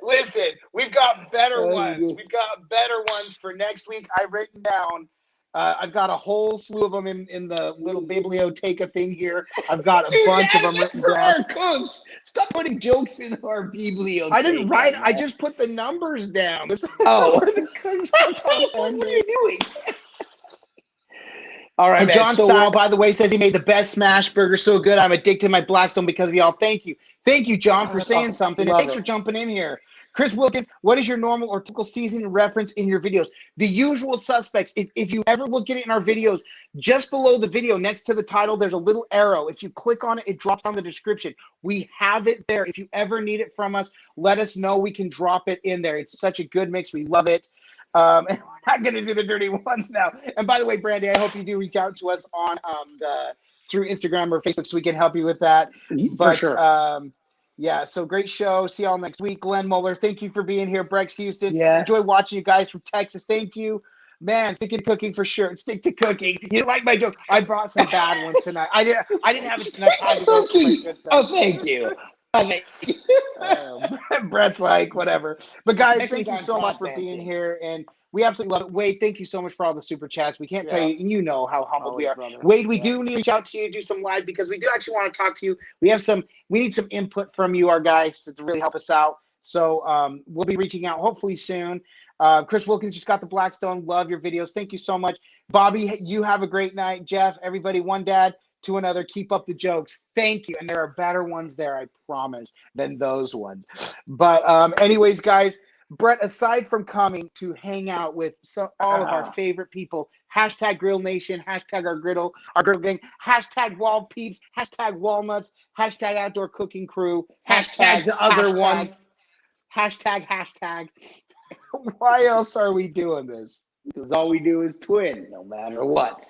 Listen, we've got better ones. We've got better ones for next week. I've written down. I've got a whole slew of them in the little biblioteca thing here. I've got a bunch of them written down. Cooks. Stop putting jokes in our biblioteca. I didn't write. I just put the numbers down. This is the cooks. What are you doing? All right, and John Style, by the way, says he made the best smash burger so good. I'm addicted to my Blackstone because of y'all. Thank you. Thank you, John, for saying something. And thanks for jumping in here. Chris Wilkins, what is your normal or typical seasoning reference in your videos? The usual suspects. If you ever look at it in our videos, just below the video, next to the title, there's a little arrow. If you click on it, it drops down the description. We have it there. If you ever need it from us, let us know. We can drop it in there. It's such a good mix. We love it. And we're not going to do the dirty ones now. And by the way, Brandy, I hope you do reach out to us on through Instagram or Facebook so we can help you with that. For sure. Yeah, so great show. See y'all next week. Glenn Muller, thank you for being here. Brex Houston, yeah. Enjoy watching you guys from Texas. Thank you. Man, stick to cooking for sure. Stick to cooking. You like my joke? I brought some bad ones tonight. I didn't have enough time to go through my good stuff. Oh, thank you. Brett's like, whatever. But guys, thank you so much for being here. And we absolutely love it. Wade, thank you so much for all the super chats. We can't tell you, and you know how humbled we are. Brother. Wade, we do need to reach out to you, do some live, because we do actually want to talk to you. We need some input from you, our guys, to really help us out. So we'll be reaching out hopefully soon. Chris Wilkins just got the Blackstone. Love your videos. Thank you so much. Bobby, you have a great night. Jeff, everybody, one dad to another. Keep up the jokes. Thank you. And there are better ones there, I promise, than those ones. But anyways, guys, Brett, aside from coming to hang out with all of our favorite people, hashtag Grill Nation, hashtag our griddle gang, hashtag Wall Peeps, hashtag Walnuts, hashtag Outdoor Cooking Crew, Hashtag the other one. Hashtag. Why else are we doing this? Because all we do is twin, no matter what.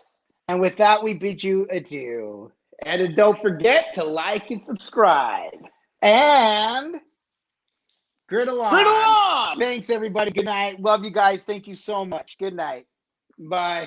And with that, we bid you adieu. And don't forget to like and subscribe. And griddle on. Griddle on! Thanks, everybody. Good night. Love you guys. Thank you so much. Good night. Bye.